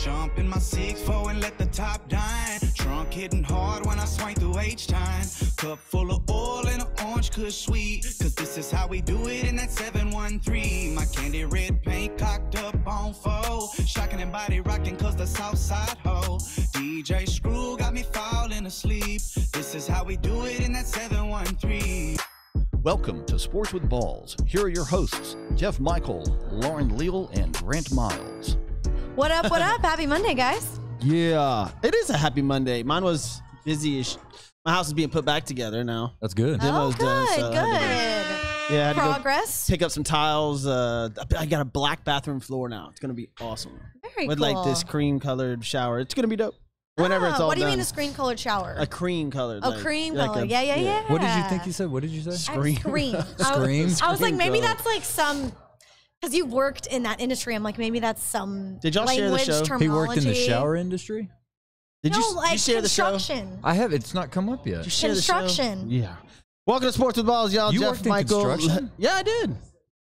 Jump in my 6'4" and let the top dine. Trunk hitting hard when I swing through H-time. Cup full of oil and an orange kush sweet. Cause this is how we do it in that 713. My candy red paint cocked up on foe. Shocking and body rocking cause the south side ho. DJ Screw got me falling asleep. This is how we do it in that 713. Welcome to Sports with Balls. Here are your hosts, Jeff Michael, Lauren Leal, and Grant Miles. What up, what up? Happy Monday, guys. Yeah, it is a happy Monday. Mine was busy-ish. My house is being put back together now. That's good. Demo's done, so good. I had to Progress. go pick up some tiles. I got a black bathroom floor now. It's going to be awesome. Very With cool. like this cream-colored shower. It's going to be dope. Whenever it's all what do you done. mean a screen-colored shower? A cream-colored. Oh, like, cream like color. a- Yeah. What did you think you said? What did you say? Scream. Scream. Scream? I was like, maybe color. that's like some, because you worked in that industry. I'm like, maybe that's some Did y'all share the language show? terminology. He worked in the shower industry? Did No, you, like you share the show? construction. I have. It's not come up yet. Did you share the show? Construction. Yeah. Welcome to Sports with Balls, y'all. You Jeff worked in Michael. construction? Yeah, I did.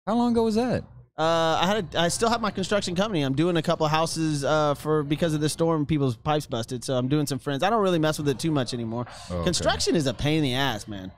How long ago was that? I still have my construction company. I'm doing a couple of houses because of the storm. People's pipes busted, so I'm doing some friends. I don't really mess with it too much anymore. Oh, okay. Construction is a pain in the ass, man.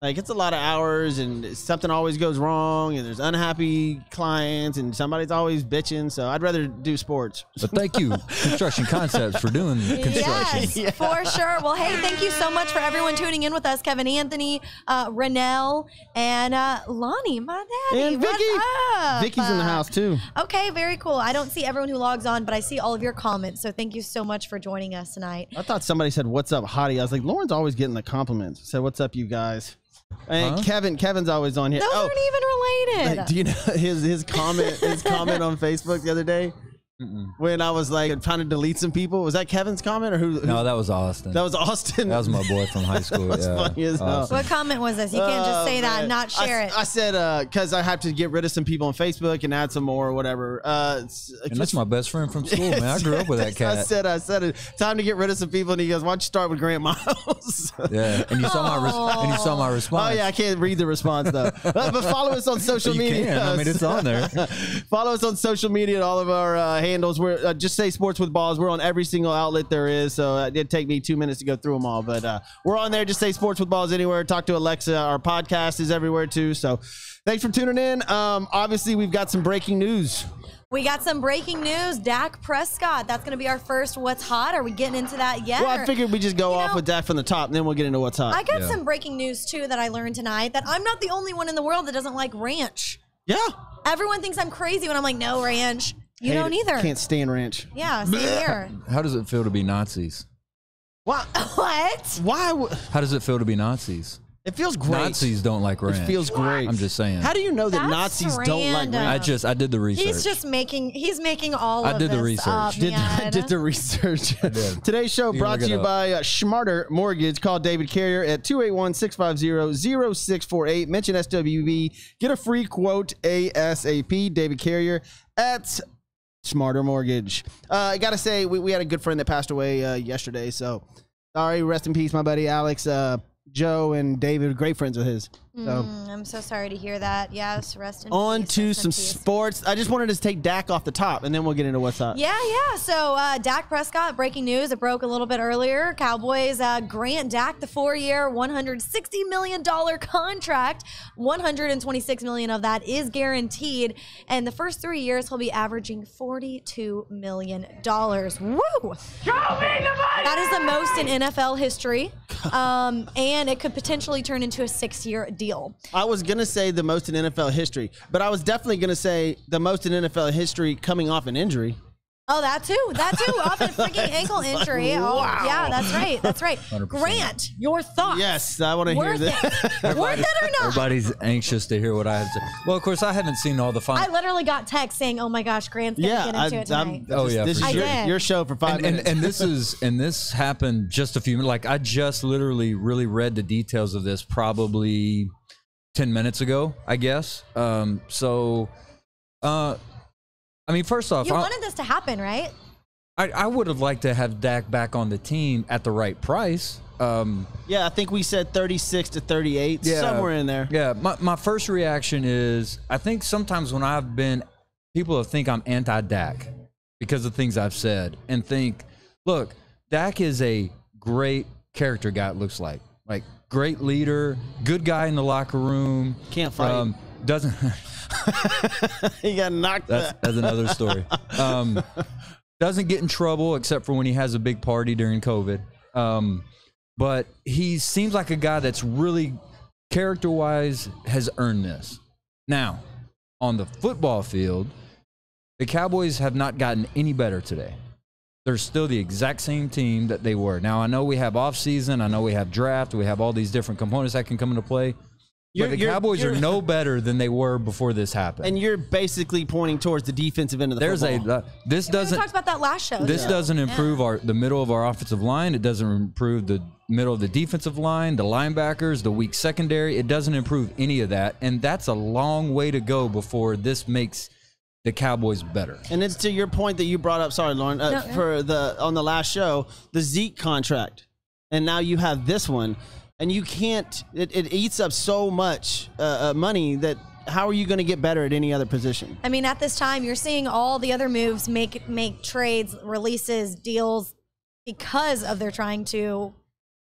Like, it's a lot of hours, and something always goes wrong, and there's unhappy clients, and somebody's always bitching. So I'd rather do sports. But thank you, Construction Concepts, for doing construction. Yes, for sure. Well, hey, thank you so much for everyone tuning in with us. Kevin Anthony, Renell, and Lonnie, my daddy. And Vicky. What's up? Vicky's in the house too. Okay, very cool. I don't see everyone who logs on, but I see all of your comments. So thank you so much for joining us tonight. I thought somebody said, "What's up, hottie?" I was like, Lauren's always getting the compliments. Said, "What's up, you guys?" And Kevin's always on here. Those aren't even related. Do you know his comment on Facebook the other day when I was like trying to delete some people? Was that Kevin's comment or who? No, that was Austin. That was Austin. That was my boy from high school. That was yeah. funny as hell. Austin. What comment was this? You can't just say that and not share it. I said because I have to get rid of some people on Facebook and add some more or whatever. And that's my best friend from school, man. I grew up with that cat. I said it. Time to get rid of some people, and he goes, "Why don't you start with Grant Miles?" Yeah, and you saw my response. Oh yeah, I can't read the response though. But follow us on social You media. can. I mean, it's on there. Follow us on social media and all of our handles. We're just say Sports with Balls. We're on every single outlet there is. So it did take me 2 minutes to go through them all, but we're on there. Just say Sports with Balls anywhere. Talk to Alexa. Our podcast is everywhere too. So thanks for tuning in. Obviously, we've got some breaking news. We got some breaking news. Dak Prescott. That's going to be our first What's Hot. Are we getting into that yet? Well, I figured we just go off with Dak from the top, and then we'll get into what's hot. I got some breaking news, too, that I learned tonight, that I'm not the only one in the world that doesn't like ranch. Yeah. Everyone thinks I'm crazy when I'm like, no ranch. You Hate don't it. either. Can't stand ranch. Yeah, same here. How does it feel to be Nazis? Why? What? Why? How does it feel to be Nazis? It feels great. Nazis don't like ranch. It feels great. I'm just saying. How do you know that That's Nazis don't like random. ranch? I did the research. He's making all I of did the this research. up, I man. did the research. did. Today's show You brought look to it you up. by Smarter Mortgage. Call David Carrier at 281-650-0648. Mention SWB. Get a free quote ASAP. David Carrier at Smarter Mortgage. I got to say, we had a good friend that passed away yesterday. So, sorry. Rest in peace, my buddy Alex. Joe and David, great friends of his. So. I'm so sorry to hear that. Yes, rest in peace. On to rest some in peace. sports. I just wanted to take Dak off the top, and then we'll get into what's up. Yeah. So Dak Prescott, breaking news. It broke a little bit earlier. Cowboys grant Dak the 4-year, $160 million contract. $126 million of that is guaranteed. And the first 3 years, he'll be averaging $42 million. Woo! Show me the money! That is the most in NFL history. And it could potentially turn into a 6-year deal. I was going to say the most in NFL history, but I was definitely going to say the most in NFL history coming off an injury. Oh, that too. Off a freaking ankle injury. Oh, Wow. yeah, that's right. 100%. Grant, your thoughts. Yes, I want to hear Worth this. it. Worth it or not? Everybody's anxious to hear what I have to say. Well, of course, I haven't seen all the I final. literally got text saying, "Oh my gosh, Grant's gonna get into it tonight." Oh, yeah, This for is sure. your show for 5 minutes. And this happened just a few minutes. Like, I just literally really read the details of this probably 10 minutes ago, I guess. I mean, first off, You wanted this to happen, right? I would have liked to have Dak back on the team at the right price. Yeah, I think we said 36 to 38, somewhere in there. Yeah, my first reaction is, I think sometimes when people think I'm anti-Dak. because of things I've said and think, look, Dak is a great character guy, it looks like great leader, good guy in the locker room. Can't fight. Doesn't he got knocked? That's another story. Doesn't get in trouble except for when he has a big party during COVID. But he seems like a guy that's really character-wise has earned this. Now, on the football field, the Cowboys have not gotten any better today. They're still the exact same team that they were. Now, I know we have offseason. I know we have draft. We have all these different components that can come into play. But the Cowboys are no better than they were before this happened. And you're basically pointing towards the defensive end of the football. We talked about that last show. This doesn't improve the middle of our offensive line. It doesn't improve the middle of the defensive line, the linebackers, the weak secondary. It doesn't improve any of that. And that's a long way to go before this makes the Cowboys better. And it's to your point that you brought up, sorry, Lauren, on the last show, the Zeke contract. And now you have this one. And you can't, it eats up so much money that how are you going to get better at any other position? I mean, at this time, you're seeing all the other moves make trades, releases, deals because of they're trying to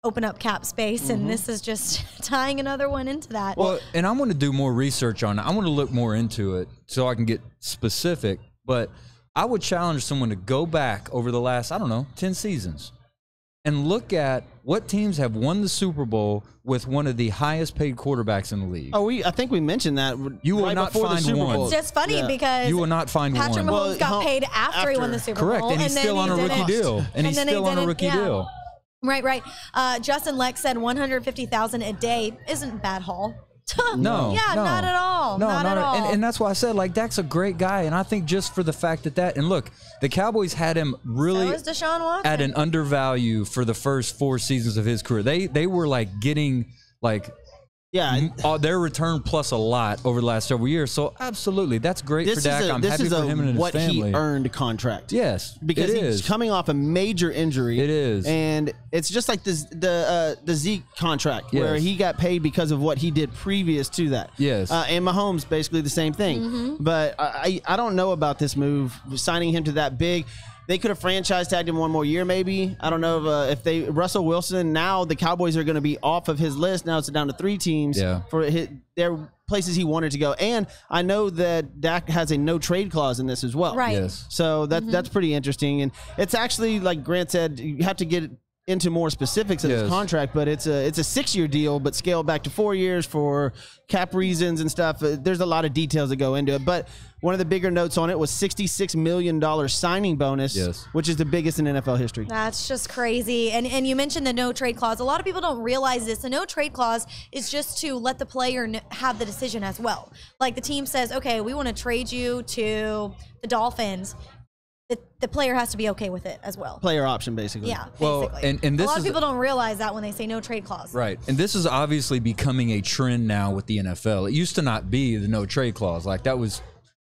open up cap space. And this is just tying another one into that. Well, and I want to do more research on it. I want to look more into it so I can get specific. But I would challenge someone to go back over the last, 10 seasons. And look at what teams have won the Super Bowl with one of the highest paid quarterbacks in the league. Oh, I think we mentioned that. You will not find one. It's just funny because you will not find Patrick one. Mahomes got paid after he won the Super Bowl. Correct, and he's still on a rookie deal. And he's still on a rookie deal. Right. Justin Lex said $150,000 a day isn't a bad haul. No, not at all. Not at all. And that's why I said, Dak's a great guy. And I think just for the fact and look, the Cowboys had him really so is Deshaun Watson. At an undervalue for the first 4 seasons of his career. They were getting their return plus a lot over the last several years. So absolutely, that's great for Dak. I'm happy for him and his family. What he earned contract. Yes, because he's coming off a major injury. It is, and it's just like the Zeke contract where he got paid because of what he did previous to that. Yes, and Mahomes basically the same thing. But I don't know about this move signing him to that big. They could have franchise tagged him one more year, maybe. I don't know if Russell Wilson. Now the Cowboys are going to be off of his list. Now it's down to 3 teams for their places he wanted to go. And I know that Dak has a no trade clause in this as well. Right. Yes. So that's pretty interesting. And it's actually, like Grant said, you have to get into more specifics of his contract, but it's a 6-year deal, but scaled back to 4 years for cap reasons and stuff. There's a lot of details that go into it, but one of the bigger notes on it was $66 million signing bonus, which is the biggest in NFL history. That's just crazy. And you mentioned the no trade clause. A lot of people don't realize this. The no trade clause is just to let the player have the decision as well. Like the team says, okay, we want to trade you to the Dolphins. The player has to be okay with it as well. Player option, basically. Yeah, basically. Well, and this a lot of people don't realize that when they say no trade clause. Right. And this is obviously becoming a trend now with the NFL. It used to not be the no trade clause. That was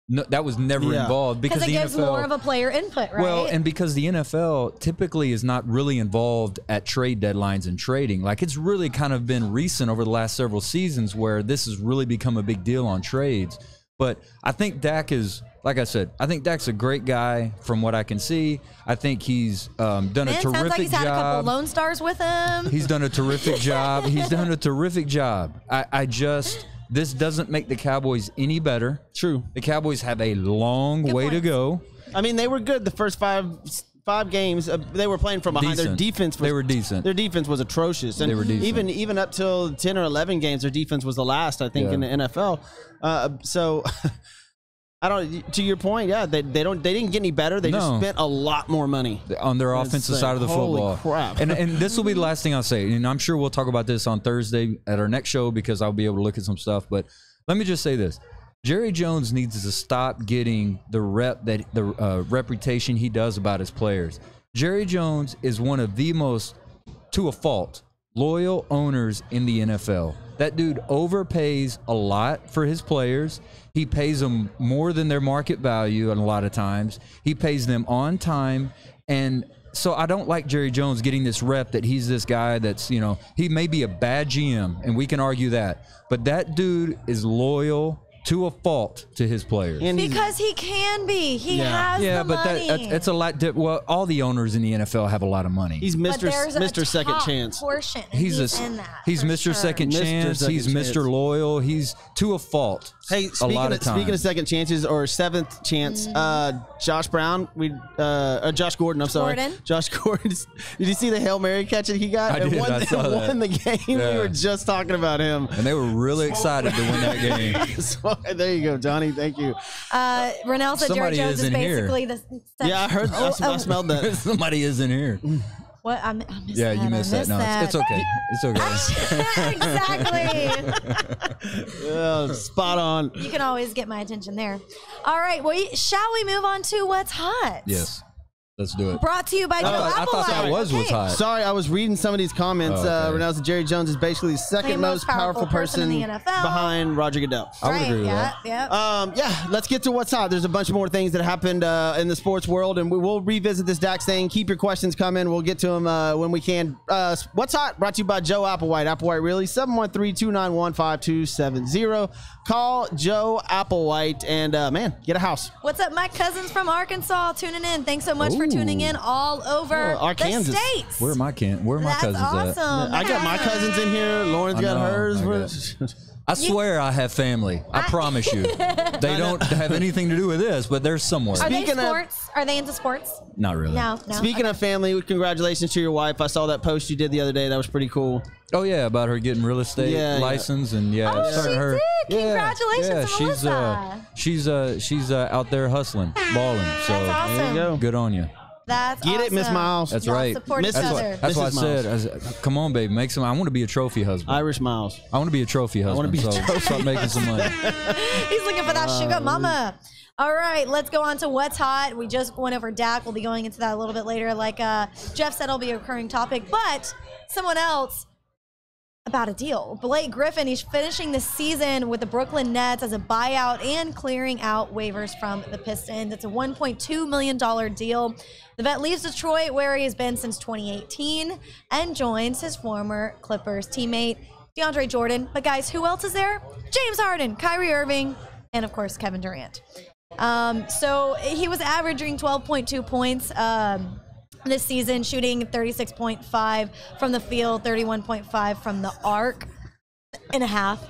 never involved because it the gives NFL, more of a player input, right? Well, and because the NFL typically is not really involved at trade deadlines and trading. It's really kind of been recent over the last several seasons where this has really become a big deal on trades. But I think Dak is, like I said, I think Dak's a great guy from what I can see. I think he's done a terrific job. Sounds like he's had a couple Lone Stars with him. He's done a terrific job. This doesn't make the Cowboys any better. True. The Cowboys have a long way to go. I mean, they were good the first five games. They were playing from behind. Decent. Their defense was, they were decent. Their defense was atrocious. And they were decent. Even up till 10 or 11 games, their defense was the last, I think, in the NFL. So I don't. To your point, they didn't get any better. They just spent a lot more money on their offensive side of the football. Holy crap! And this will be the last thing I'll say. And I'm sure we'll talk about this on Thursday at our next show because I'll be able to look at some stuff. But let me just say this: Jerry Jones needs to stop getting the reputation he does about his players. Jerry Jones is one of the most, to a fault, loyal owners in the NFL. That dude overpays a lot for his players. He pays them more than their market value and a lot of times. He pays them on time. And so I don't like Jerry Jones getting this rep that he's this guy that's, he may be a bad GM, and we can argue that. But that dude is loyal to a fault to his players. And he's- Because he can be. He Yeah. has Yeah, the but money. it's a lot. Well, all the owners in the NFL have a lot of money. he's But there's a Mr. Second top Chance. portion. And He's in that. he's for Mr. sure. Second Mr. Chance. Second He's Chance. Mr. Loyal. He's to a fault. Hey, a lot of times. speaking of second chances or seventh chance, Josh Brown, Josh Gordon. I'm sorry, Gordon? Josh Gordon. Did you see the Hail Mary catch that he got? I did, I saw that. Won the game. Yeah. We were just talking about him. And they were really excited to win that game. So, there you go, Johnny. Thank you. Renell said Jerry Somebody Jones is is in here. basically the. Yeah, I heard. I smelled that. Somebody is in here. What? I missed Yeah, that. you missed I that. No, it's okay. It's okay. Exactly. Yeah, spot on. You can always get my attention there. All right. Well, shall we move on to what's hot? Yes. Let's do it. Brought to you by Joe I thought that Applewhite. was what's hot. Sorry, I was reading some of these comments. Oh, okay. Renell said Jerry Jones is basically the second most powerful person in the NFL. behind Roger Goodell. I would agree with that. Yeah. Let's get to what's hot. There's a bunch more things that happened in the sports world, and we will revisit this Dak thing. Keep your questions coming. We'll get to them when we can. What's hot? Brought to you by Joe Applewhite. Applewhite really 713-291-5270. Call Joe Applewhite and man, get a house. What's up, my cousins from Arkansas tuning in? Thanks so much for Ooh. tuning in all over Arkansas. the states. Where are my That's cousins at? awesome. I got my cousins in here. Lauren's I got know. hers. I swear I have family. I promise you. They don't have anything to do with this, but they're somewhere. Are they Speaking of- sports? Are they into sports? Not really. No. Speaking of family, congratulations to your wife. I saw that post you did the other day. That was pretty cool. Oh yeah, about her getting real estate license and Oh, starting she her. did. Congratulations to Melissa. she's out there hustling, balling. So That's awesome. There you go. good on you. That's Get it, Miss awesome. Miles. That's Y'all right. support each Mrs. other. That's what I Mrs. said. Come on, babe, make some. I want to be a trophy husband. Irish Miles. I want to be a trophy husband. wanna be a so trophy start making some money. He's looking for that sugar mama. All right, let's go on to what's hot. We just went over Dak. We'll be going into that a little bit later. Like Jeff said, it'll be a recurring topic. But someone else about a deal. Blake Griffin, he's finishing the season with the Brooklyn Nets as a buyout and clearing out waivers from the Pistons. It's a $1.2 million deal. The vet leaves Detroit, where he has been since 2018, and joins his former Clippers teammate, DeAndre Jordan. But guys, who else is there? James Harden, Kyrie Irving, and of course, Kevin Durant. So he was averaging 12.2 points this season, shooting 36.5 from the field, 31.5 from the arc in a half.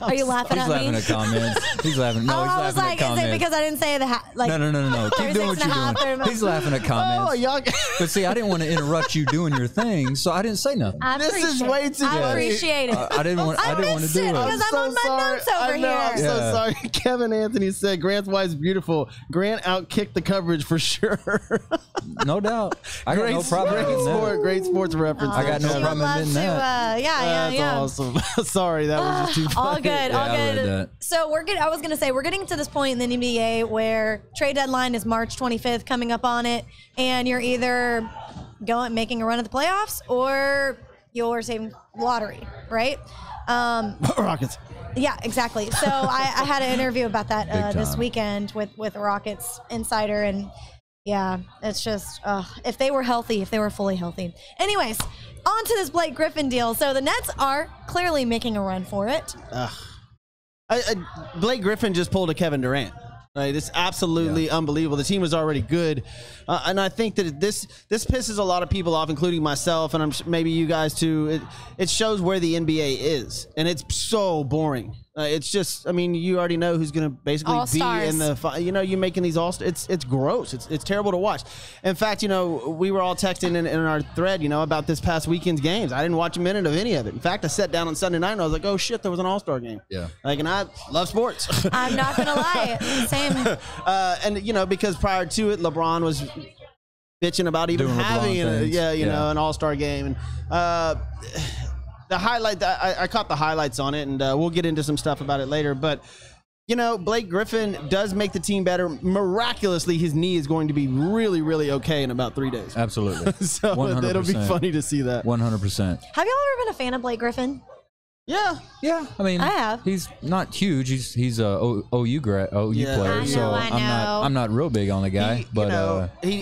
Are you laughing He's at laughing me? at comments. He's laughing. No, he's I was laughing like, at is it comments. because I didn't say the like? No. Keep doing what 36 and a half, you're doing. 30. He's laughing at Oh, comments. y'all. But see, I didn't want to interrupt you doing your thing, so I didn't say nothing. I This is appreciate way it. too I funny. appreciate it. I didn't want to missed do it it. because I'm on my notes over I know, I'm here. so Yeah. sorry. Kevin Anthony said Grant's wife's beautiful. Grant outkicked the coverage for sure. No doubt. I got no problem great admitting that. Great sports reference. I got no She would problem love admitting to, that. yeah. That's awesome. Sorry, that was just too funny. All good, all Yeah, I read good. that. So I was gonna say we're getting to this point in the NBA where trade deadline is March 25th, coming up on it, and you're either making a run at the playoffs or you're saving lottery, right? Rockets. Yeah, exactly. So I had an interview about that Big this time. weekend with Rockets Insider, and yeah, it's just if they were healthy, if they were fully healthy. Anyways, on to this Blake Griffin deal. So the Nets are clearly making a run for it. Blake Griffin just pulled a Kevin Durant. Right, it's absolutely unbelievable. The team was already good, and I think that this pisses a lot of people off, including myself, and maybe you guys too. It shows where the NBA is, and it's so boring. It's just, I mean, you already know who's going to basically All-stars. be in the. You're making these all. It's gross. It's terrible to watch. In fact, we were all texting in our thread, about this past weekend's games. I didn't watch a minute of any of it. In fact, I sat down on Sunday night and I was like, oh shit, there was an All-Star game. Yeah. And I love sports. I'm not gonna lie, same. And because prior to it, LeBron was bitching about even Doing LeBron having things. an All-Star game. And the highlight, I caught the highlights on it, and we'll get into some stuff about it later. But Blake Griffin does make the team better. Miraculously, his knee is going to be really, really okay in about 3 days. Absolutely. So 100%. it'll be funny to see that. 100%. Have y'all ever been a fan of Blake Griffin? Yeah. Yeah, I mean, I have. He's not huge. He's a OU Yeah. player, I know, so I know. I'm not real big on the guy, but he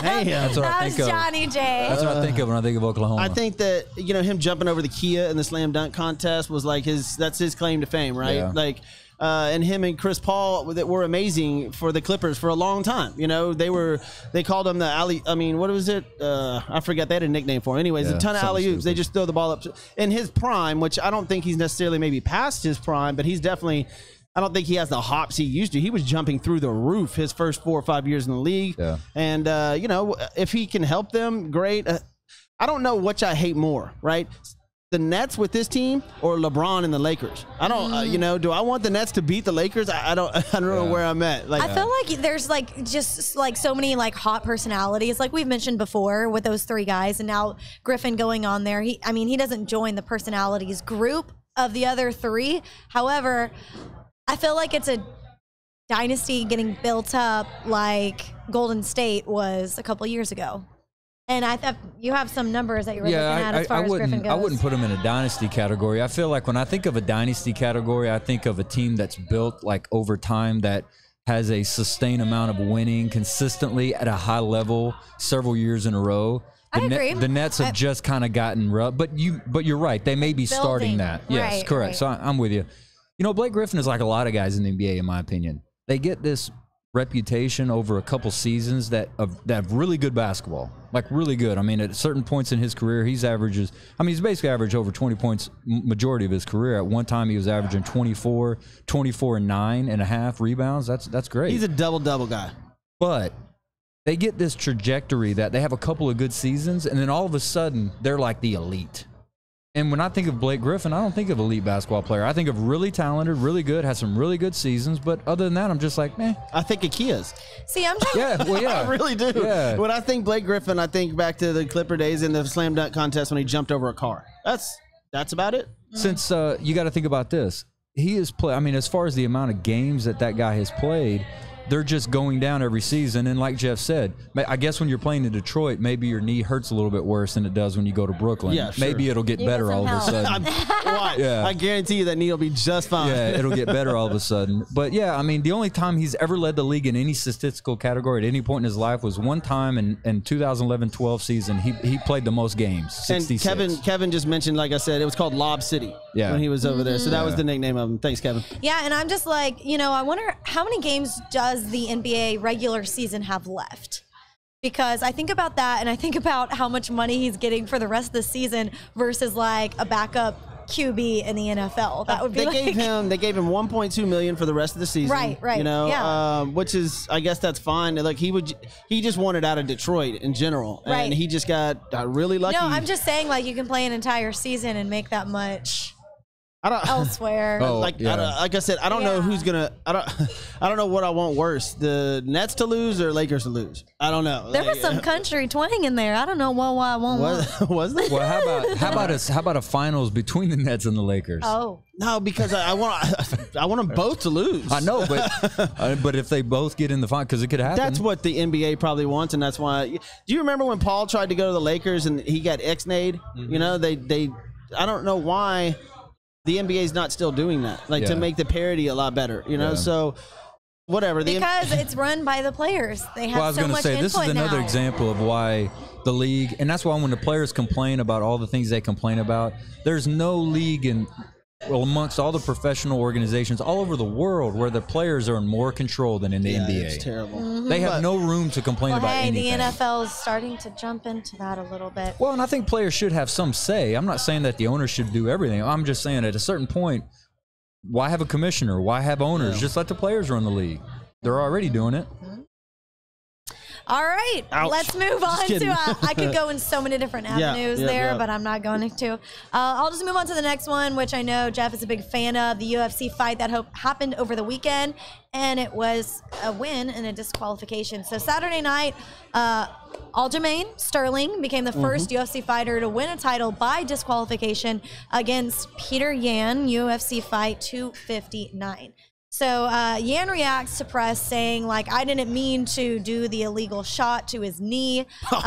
Man. That's what I think of. Johnny J. That's what I think of when I think of Oklahoma. I think that, him jumping over the Kia in the slam dunk contest was like that's his claim to fame, right? Yeah. Like, and him and Chris Paul that were amazing for the Clippers for a long time. They called him the alley. I mean, what was it? I forgot. They had a nickname for him. Anyways, Yeah, a ton of something alley-oops. They stupid. just throw the ball up in his prime, which I don't think he's necessarily maybe past his prime, but he's definitely. I don't think he has the hops he used to. He was jumping through the roof his first 4 or 5 years in the league. Yeah. And, if he can help them, great. I don't know which I hate more, right? The Nets with this team or LeBron and the Lakers? I don't, do I want the Nets to beat the Lakers? I don't know where I'm at. Like, I feel like there's just so many hot personalities, like we've mentioned before with those 3 guys, and now Griffin going on there. He doesn't join the personalities group of the other 3. However, I feel like it's a dynasty getting built up like Golden State was a couple years ago. And you have some numbers that you were looking at as far as Griffin goes. I wouldn't put him in a dynasty category. I feel like when I think of a dynasty category, I think of a team that's built over time, that has a sustained amount of winning consistently at a high level several years in a row. I agree. The Nets have just kind of gotten rough, but you're right. They may be starting that. Yes, right, correct. right. So I'm with you. Blake Griffin is like a lot of guys in the NBA, in my opinion. They get this reputation over a couple seasons that have really good basketball, really good. At certain points in his career, he's basically averaged over 20 points majority of his career. At one time, he was averaging 24 and 9.5 rebounds. That's great. he's a double-double guy. But they get this trajectory that they have a couple of good seasons, and then all of a sudden, they're like the elite. And when I think of Blake Griffin, I don't think of elite basketball player. I think of really talented, really good, has some really good seasons. But other than that, I'm just like, meh. I think of Kias. See, I'm trying I really do. Yeah. When I think Blake Griffin, I think back to the Clipper days in the slam dunk contest when he jumped over a car. That's about it. Since you got to think about this, he has played. As far as the amount of games that guy has played, they're just going down every season. And like Jeff said, I guess when you're playing in Detroit, maybe your knee hurts a little bit worse than it does when you go to Brooklyn. Yeah, sure. Maybe it'll get You better get all some of a sudden. Why? Yeah. I guarantee you that knee will be just fine. Yeah, it'll get better all of a sudden. But yeah, the only time he's ever led the league in any statistical category at any point in his life was one time in 2011-12 season. He played the most games, 66. And Kevin just mentioned, like I said, it was called Lob City when he was over there. So that was the nickname of him. Thanks, Kevin. Yeah, and I'm just like, I wonder how many games does the NBA regular season have left? Because I think about that, and I think about how much money he's getting for the rest of the season versus a backup QB in the NFL. That would be they gave him $1.2 million for the rest of the season. Right. Yeah. Which is, I guess that's fine. He just wanted out of Detroit in general, and Right. he just got really lucky. No, I'm just saying you can play an entire season and make that much elsewhere. Like I said, I don't know who's gonna. I don't know what I want worse: the Nets to lose or Lakers to lose. I don't know. There was some country twang in there. I don't know what I want. Was there? Well, how about a finals between the Nets and the Lakers? Oh. No, because I want them both to lose. I know, but if they both get in the final, because it could happen. That's what the NBA probably wants, and that's why. Do you remember when Paul tried to go to the Lakers and he got ixnayed? They I don't know why the NBA is not still doing that, to make the parity a lot better. So whatever. Because it's run by the players. They have I was so going to much say, this is input another now. example of why the league, and that's why when the players complain about all the things they complain about, there's no league amongst all the professional organizations all over the world where the players are in more control than in the NBA. It's terrible. Mm-hmm. They have no room to complain about anything. The NFL is starting to jump into that a little bit. Well, and I think players should have some say. I'm not saying that the owners should do everything. I'm just saying at a certain point, why have a commissioner? Why have owners? Just let the players run the league. They're already doing it. All right, Ouch. let's move on kidding. to. I could go in so many different avenues there, but I'm not going to. I'll just move on to the next one, which I know Jeff is a big fan of, the UFC fight that happened over the weekend, and it was a win and a disqualification. So Saturday night, Aljamain Sterling became the first UFC fighter to win a title by disqualification against Peter Yan, UFC fight 259. So Yan reacts to press saying, I didn't mean to do the illegal shot to his knee. He's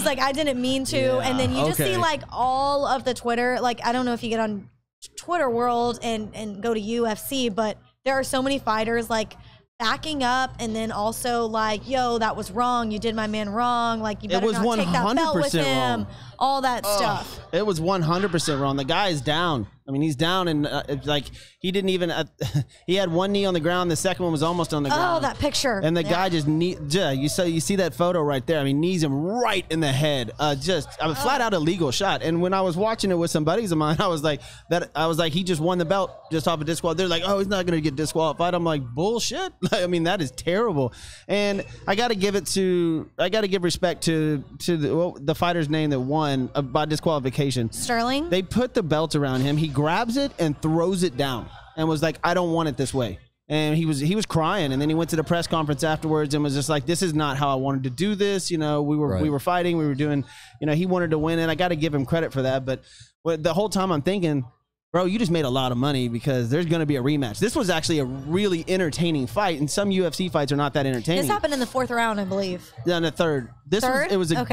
like, I didn't mean to. Yeah, and then you just see all of the Twitter, I don't know if you get on Twitter World and go to UFC, but there are so many fighters backing up and then also like, yo, that was wrong. You did my man wrong. Like, you better not take that belt with him. Wrong. All that stuff. It was 100% wrong. The guy is down. I mean, he's down, and like he didn't even. He had one knee on the ground. The second one was almost on the ground. Oh, that picture. And the guy just you see that photo right there. I mean, knees him right in the head. Flat out illegal shot. And when I was watching it with some buddies of mine, I was like, he just won the belt just off a disqualification. They're like, oh, he's not going to get disqualified. I'm like, bullshit. I mean, that is terrible. And I got to give respect to the fighter's name that won by disqualification. Sterling. They put the belt around him. He grabs it and throws it down and was like, I don't want it this way. And he was crying, and then he went to the press conference afterwards and was just like, this is not how I wanted to do this. You know, we were fighting, we were doing, you know, he wanted to win, and I got to give him credit for that. But the whole time I'm thinking, bro, you just made a lot of money because there's going to be a rematch. This was actually a really entertaining fight, and some UFC fights are not that entertaining. This happened in the 4th round, I believe. Yeah, in the 3rd. It was a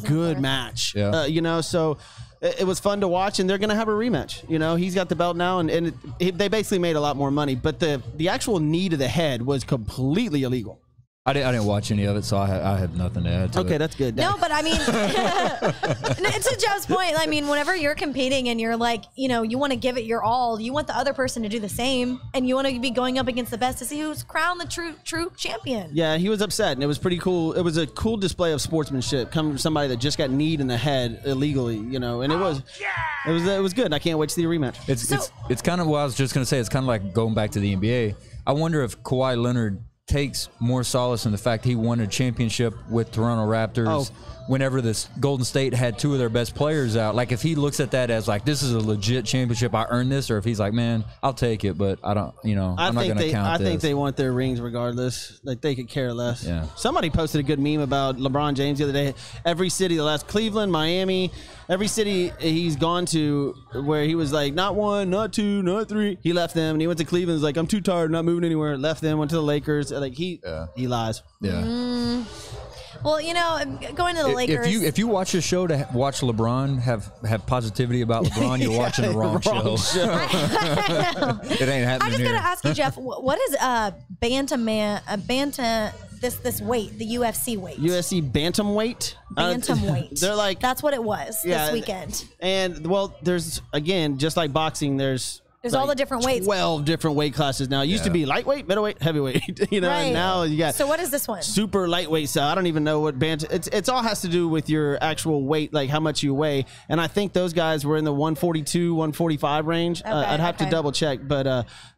good match. Yeah. You know, so it was fun to watch, and they're going to have a rematch. You know, he's got the belt now, and they basically made a lot more money. But the actual knee to the head was completely illegal. I didn't watch any of it, so I had nothing to add to it. Okay, that's good. No, but I mean, to Jeff's point, I mean, whenever you're competing and you're like, you know, you want to give it your all, you want the other person to do the same, and you want to be going up against the best to see who's crowned the true champion. Yeah, he was upset, and it was pretty cool. It was a cool display of sportsmanship coming from somebody that just got kneed in the head illegally, you know, and it was good. I can't wait to see the rematch. It's kind of what I was just going to say. It's kind of like going back to the NBA. I wonder if Kawhi Leonard takes more solace in the fact he won a championship with Toronto Raptors whenever this Golden State had 2 of their best players out. Like, if he looks at that as like, this is a legit championship, I earned this, or if he's like, man, I'll take it, but I don't, you know, I'm not going to count this. I think they want their rings regardless. Like, they could care less. Yeah. Somebody posted a good meme about LeBron James the other day. Every city, the last Cleveland, Miami, every city he's gone to where he was like, not 1, not 2, not 3. He left them, and he went to Cleveland. He's like, I'm too tired, not moving anywhere. Left them, went to the Lakers. Like, he lies. Yeah. Well, you know, going to the Lakers. If you watch a show to watch LeBron have positivity about LeBron, you're watching the wrong show. It ain't happening I just here. gotta ask you, Jeff, what is this weight, the UFC weight? UFC bantamweight. Bantamweight. They're like, that's what it was this weekend. And well, there's, again, just like boxing, there's all the different weights. 12 different weight classes now. It used to be lightweight, middleweight, heavyweight. You know, right. And now you got. So what is this one? Super lightweight. So I don't even know what bantam. It's all has to do with your actual weight, like how much you weigh. And I think those guys were in the 142, 145 range. Okay, I'd have to double check, but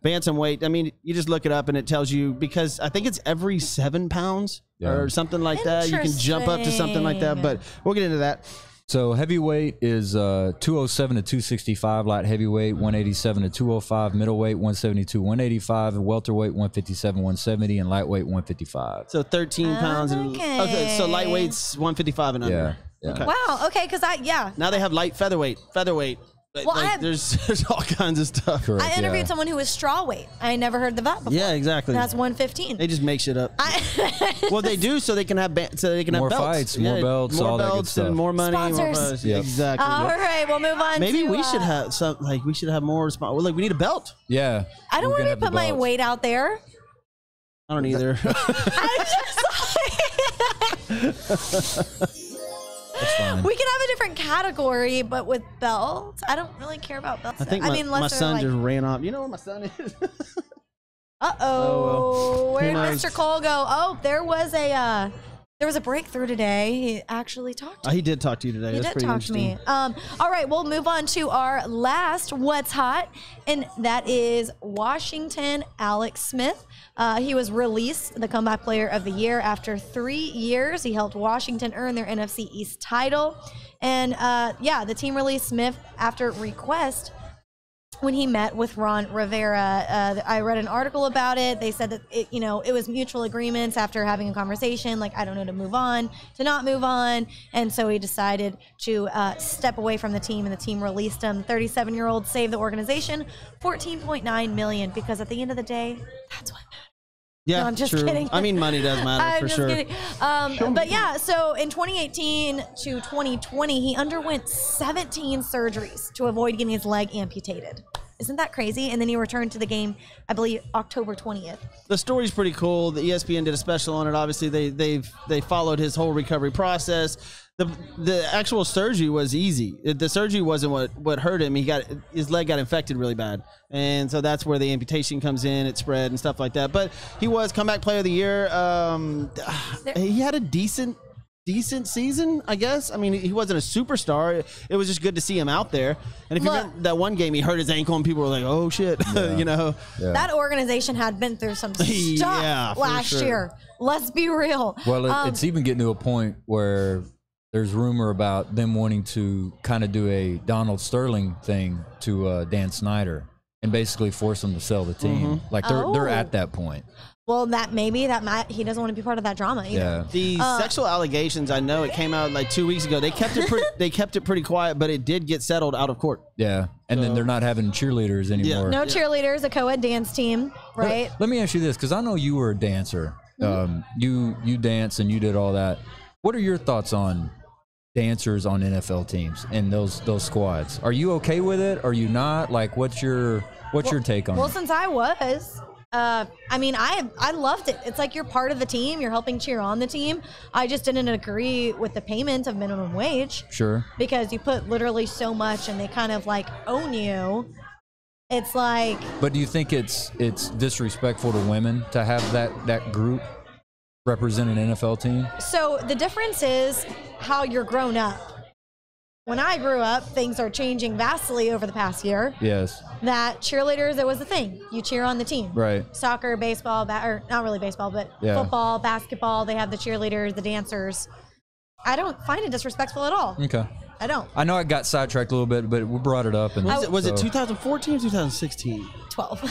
bantamweight. I mean, you just look it up and it tells you, because I think it's every 7 pounds or something like that. You can jump up to something like that, but we'll get into that. So heavyweight is 207 to 265, light heavyweight 187 to 205, middleweight 172 185, and welterweight 157 170, and lightweight 155. So 13 pounds. Okay, so lightweight's 155 and under. Yeah. Okay. Wow. Okay, because Now they have light featherweight. Well, there's all kinds of stuff. Correct, I interviewed someone who was straw weight. I never heard of that before. Yeah, exactly. That's 115. They just make shit up. Well, they do, so they can have more belts. fights, more belts, more all that good belts, stuff. and more money. Sponsors. Yep. Exactly. All right, we'll move on. Maybe to, we should have some. Like, we should have more. We need a belt. Yeah. I don't want to put my weight out there. I don't either. I'm just That's fine. we can have a different category, but with belts, I don't really care about belts. I think my son just ran off. You know where my son is? Uh-oh. Where did Who knows? Mr. Cole go? Oh, there was a breakthrough today. He actually talked to me. He did talk to you today. He That's did pretty talk to me. interesting. All right, we'll move on to our last What's Hot, and that is Washington Alex Smith. He was released the Comeback Player of the Year after 3 years. He helped Washington earn their NFC East title. And the team released Smith after request when he met with Ron Rivera. I read an article about it. They said that it was mutual agreements after having a conversation, like, I don't know, to move on, to not move on. And so he decided to step away from the team, and the team released him. 37-year-old saved the organization $14.9 million, because at the end of the day, that's what matters. Yeah, No, I'm just true. kidding. I mean, money does matter I'm for just sure. kidding. But yeah, so in 2018 to 2020, he underwent 17 surgeries to avoid getting his leg amputated. Isn't that crazy? And then he returned to the game, I believe, October 20th. The story's pretty cool. The ESPN did a special on it. Obviously, they followed his whole recovery process. The actual surgery was easy. The surgery wasn't what hurt him. His leg got infected really bad, and so that's where the amputation comes in. It spread and stuff like that. But he was comeback player of the year. He had a decent season, I guess. I mean, he wasn't a superstar. It was just good to see him out there. And if you remember that one game, he hurt his ankle, and people were like, "Oh shit," you know. Yeah. That organization had been through some stuff last year. Let's be real. Well, it's even getting to a point where there's rumor about them wanting to kind of do a Donald Sterling thing to Dan Snyder and basically force him to sell the team. Like they're at that point. Well, he doesn't want to be part of that drama either. Yeah. The sexual allegations, I know it came out like 2 weeks ago. They kept it pretty quiet, but it did get settled out of court. Yeah, and then they're not having cheerleaders anymore. No cheerleaders, a co-ed dance team, right? Let me ask you this, because I know you were a dancer. You dance and you did all that. What are your thoughts on dancers on NFL teams and those squads? Are you okay with it? Are you not? Like, what's your take on it? Well, since I was, I mean, I loved it. It's like you're part of the team. You're helping cheer on the team. I just didn't agree with the payment of minimum wage. Sure. Because you put literally so much and they kind of like own you. It's like. But do you think it's disrespectful to women to have that group represent an NFL team? So the difference is how you're grown up. When I grew up, things are changing vastly over the past year. Yes. That cheerleaders, it was a thing. You cheer on the team. Right. Soccer, baseball, or not really baseball, but football, basketball, they have the cheerleaders, the dancers. I don't find it disrespectful at all. Okay. I don't. I know I got sidetracked a little bit, but we brought it up. And was it 2014 or 2016? 2012.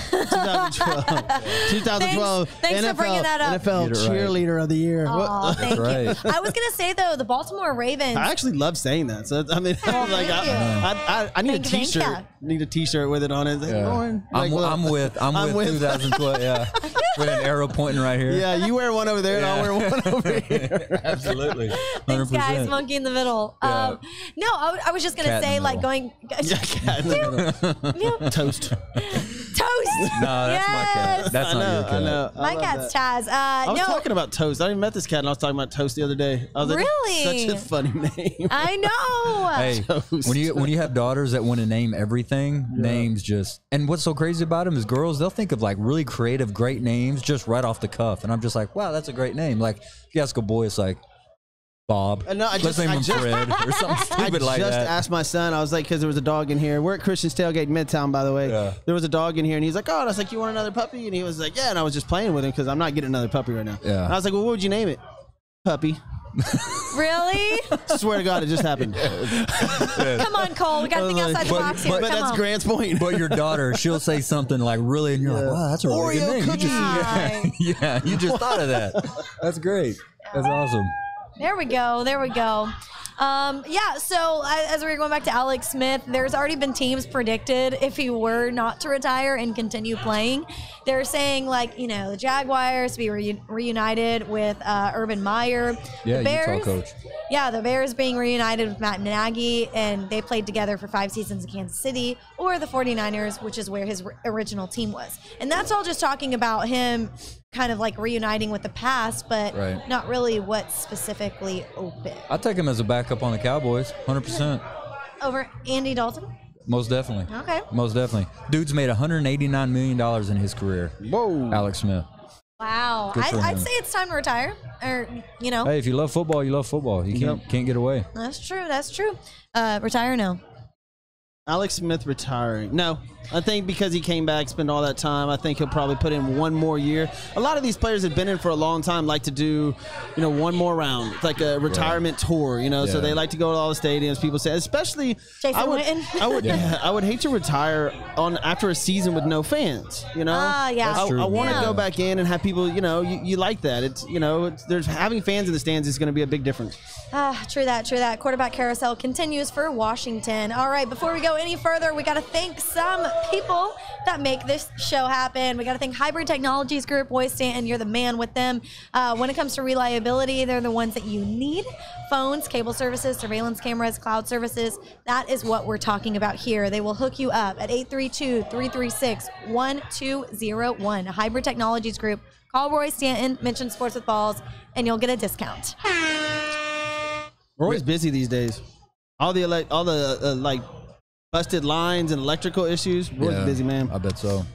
2012. Thanks NFL, for bringing that up. NFL cheerleader of the year. Oh, thank right. you. I was gonna say though, the Baltimore Ravens. I actually love saying that. So I mean, I need a T-shirt. Need a T-shirt with it on it. Like, Lauren, I'm with 2012. Yeah, with an arrow pointing right here. Yeah, you wear one over there, and I'll wear one over here. Absolutely. 100%. Thanks, guys. Monkey in the middle. Yeah. No, I was just gonna say like going. Cat in the middle. Toast. No, that's my cat. That's not your cat. I know. My cat's Chaz. I was talking about Toast. I even met this cat, and I was talking about Toast the other day. I was like, really? such a funny name. I know. Hey, Toast. when you have daughters that want to name everything, names just. And what's so crazy about them is girls, they'll think of like really creative, great names just right off the cuff, and I'm just like, wow, that's a great name. Like if you ask a boy, it's like Bob. No, Let's name him Fred or something stupid like that. I just asked my son. I was like, because there was a dog in here. We're at Christian's Tailgate in Midtown, by the way. Yeah. There was a dog in here, and he's like, oh, and I was like, you want another puppy? And he was like, yeah. And I was just playing with him because I'm not getting another puppy right now. Yeah. And I was like, well, what would you name it? Puppy. Really? Swear to God, it just happened. Come on, Cole. We got to think outside the box here. But that's Grant's point. But your daughter, she'll say something like really, and you're like, wow, that's a really good name. You just thought of that. That's great. That's awesome. There we go. Yeah, so as we were going back to Alex Smith, there's already been teams predicted if he were not to retire and continue playing. They're saying, like, you know, the Jaguars to be reunited with Urban Meyer. Yeah, the Bears, Utah coach. Yeah, the Bears being reunited with Matt Nagy, and they played together for 5 seasons in Kansas City, or the 49ers, which is where his original team was. And that's all just talking about him kind of like reuniting with the past, but not really what's specifically open. I'd take him as a backup on the Cowboys, 100%. Over Andy Dalton? Most definitely. Okay. Most definitely. Dude's made $189 million in his career. Whoa. Alex Smith. Wow. I'd say it's time to retire. Or, you know. Hey, if you love football, you love football. You can't get away. That's true. Retire now. Alex Smith retiring. No, I think because he came back, spent all that time, I think he'll probably put in one more year. A lot of these players have been in for a long time, like to do, you know, one more round. It's like a retirement tour, you know, so they like to go to all the stadiums. People say, especially, Jason Witten. I would hate to retire after a season with no fans, you know? Yeah. I want to go back in and have people, you know, you like that. It's, you know, there's having fans in the stands is going to be a big difference. True that. Quarterback carousel continues for Washington. All right, before we go go any further, we got to thank some people that make this show happen. We got to thank Hybrid Technologies Group. Boy, Stanton, you're the man with them. When it comes to reliability, they're the ones that you need. Phones, cable services, surveillance cameras, cloud services. That is what we're talking about here. They will hook you up at 832-336-1201. Hybrid Technologies Group. Call Roy Stanton, mention Sports with Balls, and you'll get a discount. We're always busy these days. All the busted lines and electrical issues. We're always busy, man. I bet so.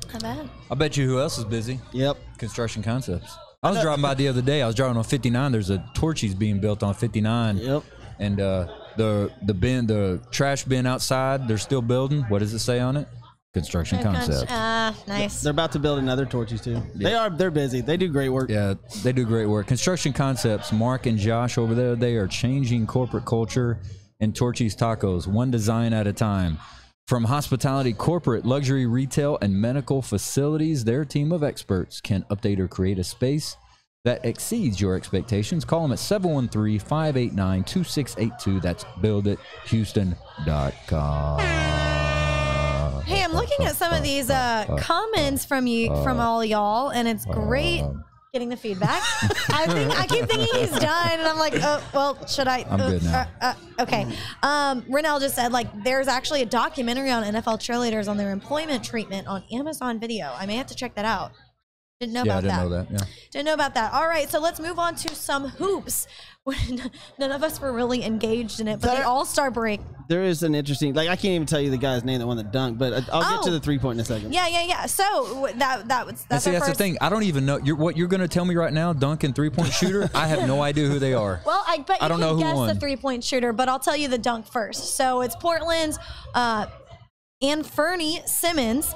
I bet you who else is busy? Yep. Construction Concepts. I was driving by the other day. I was driving on 59. There's a Torchy's being built on 59. Yep. And the trash bin outside, they're still building. What does it say on it? Construction Concepts. Nice. They're about to build another Torchy's too. Yeah. They're busy. They do great work. Yeah, they do great work. Construction Concepts, Mark and Josh over there, they are changing corporate culture in Torchy's Tacos, one design at a time. From hospitality, corporate, luxury, retail, and medical facilities, their team of experts can update or create a space that exceeds your expectations. Call them at 713-589-2682. That's buildithouston.com. Hey, I'm looking at some of these comments from all y'all, and it's great getting the feedback. I keep thinking he's done, and I'm like, oh, well, should I? I'm good now. Okay. Renell just said, there's actually a documentary on NFL cheerleaders on their employment treatment on Amazon Video. I may have to check that out. Didn't know about that. I didn't know that. Yeah. Didn't know about that. All right, so let's move on to some hoops. None of us were really engaged in it, but the All-Star break. There is an interesting, I can't even tell you the guy's name that won the dunk, but I'll get to the 3-point in a second. Yeah. So that's that's the thing. I don't even know what you're going to tell me right now. Dunk and 3-point shooter. I have no idea who they are. Well, I bet you don't know who guess won. the 3-point shooter, but I'll tell you the dunk first. So it's Portland's Anfernee Simmons.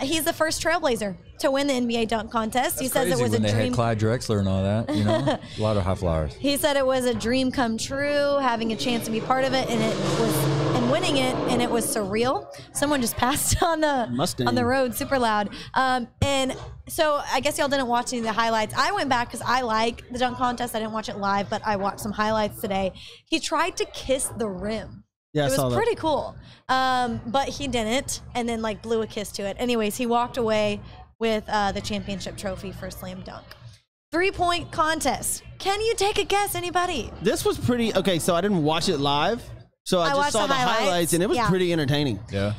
He's the first Trailblazer to win the NBA dunk contest. He says it was a dream. They had Clyde Drexler and all that, a lot of high flyers. He said it was a dream come true, having a chance to be part of it, and winning it, and it was surreal. Someone just passed on the Mustang on the road, super loud. And so I guess y'all didn't watch any of the highlights. I went back because I like the dunk contest. I didn't watch it live, but I watched some highlights today. He tried to kiss the rim. Yeah, it was pretty cool. But he didn't, and then blew a kiss to it. Anyways, he walked away with the championship trophy for slam dunk. 3-point contest. Can you take a guess, anybody? This was pretty, okay, so I didn't watch it live, so I just saw the highlights, and it was pretty entertaining. Yeah.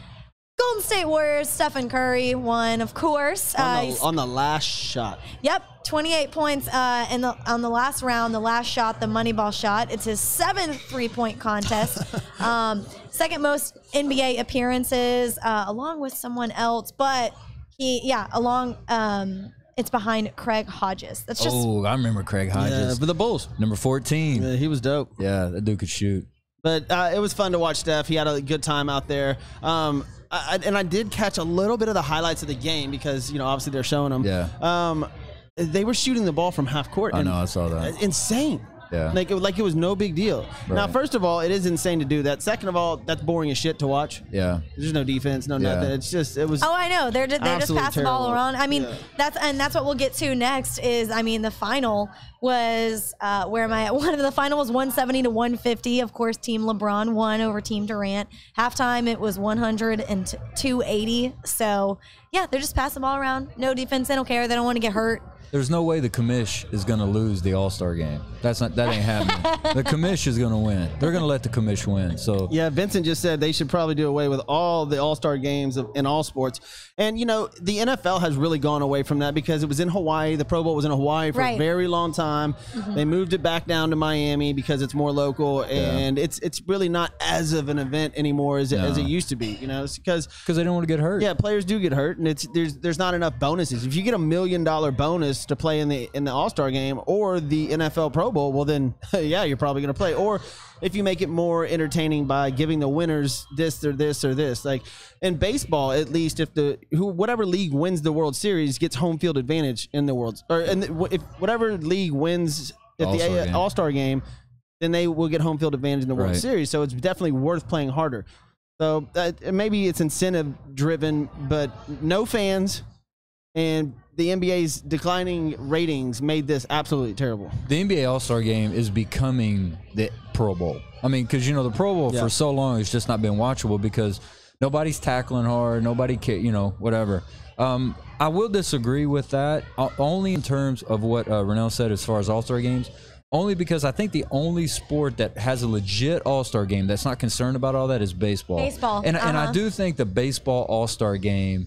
Golden State Warriors, Stephen Curry won, of course. On the last shot. Yep, 28 points on the last round, the last shot, the Moneyball shot. It's his 7th 3-point contest. Second most NBA appearances, along with someone else, but it's behind Craig Hodges. That's just. Oh, I remember Craig Hodges. Yeah, for the Bulls. Number 14. Yeah, he was dope. Yeah, that dude could shoot. But it was fun to watch Steph. He had a good time out there. I did catch a little bit of the highlights of the game because, obviously they're showing them. Yeah. They were shooting the ball from half court. I know, I saw that. Insane. Yeah. Like it was no big deal. Right. Now, first of all, it is insane to do that. Second of all, that's boring as shit to watch. Yeah. There's no defense, no nothing. It's just, it was. Oh, I know. They're just passing the ball around. I mean, yeah. that's what we'll get to next is, the final was, where am I at? The final was 170-150. Of course, Team LeBron won over Team Durant. Halftime, it was 100-280. So, yeah, they're just passing the ball around. No defense. They don't care. They don't want to get hurt. There's no way the commish is going to lose the All-Star game. That ain't happening. The commish is going to win. They're going to let the commish win. So yeah, Vincent just said they should probably do away with all the All-Star games in all sports. And, the NFL has really gone away from that because it was in Hawaii. The Pro Bowl was in Hawaii for a very long time. Mm-hmm. They moved it back down to Miami because it's more local, and it's really not as of an event anymore as it used to be. It's because they don't want to get hurt. Yeah, players do get hurt, and there's not enough bonuses. If you get $1 million bonus to play in the All-Star game or the NFL Pro Bowl, well then you're probably going to play. Or if you make it more entertaining by giving the winners this or this or this, like in baseball, at least if whatever league wins the World Series gets home field advantage in the if whatever league wins at the All-Star game, then they will get home field advantage in the World Series. So it's definitely worth playing harder. So maybe it's incentive driven, but no fans. And the NBA's declining ratings made this absolutely terrible. The NBA All-Star Game is becoming the Pro Bowl. Because, the Pro Bowl for so long has just not been watchable because Nobody's tackling hard. Nobody, whatever. I will disagree with that only in terms of what Rennell said as far as All-Star games. Only because I think the only sport that has a legit All-Star game that's not concerned about all that is baseball. And I do think the baseball All-Star game,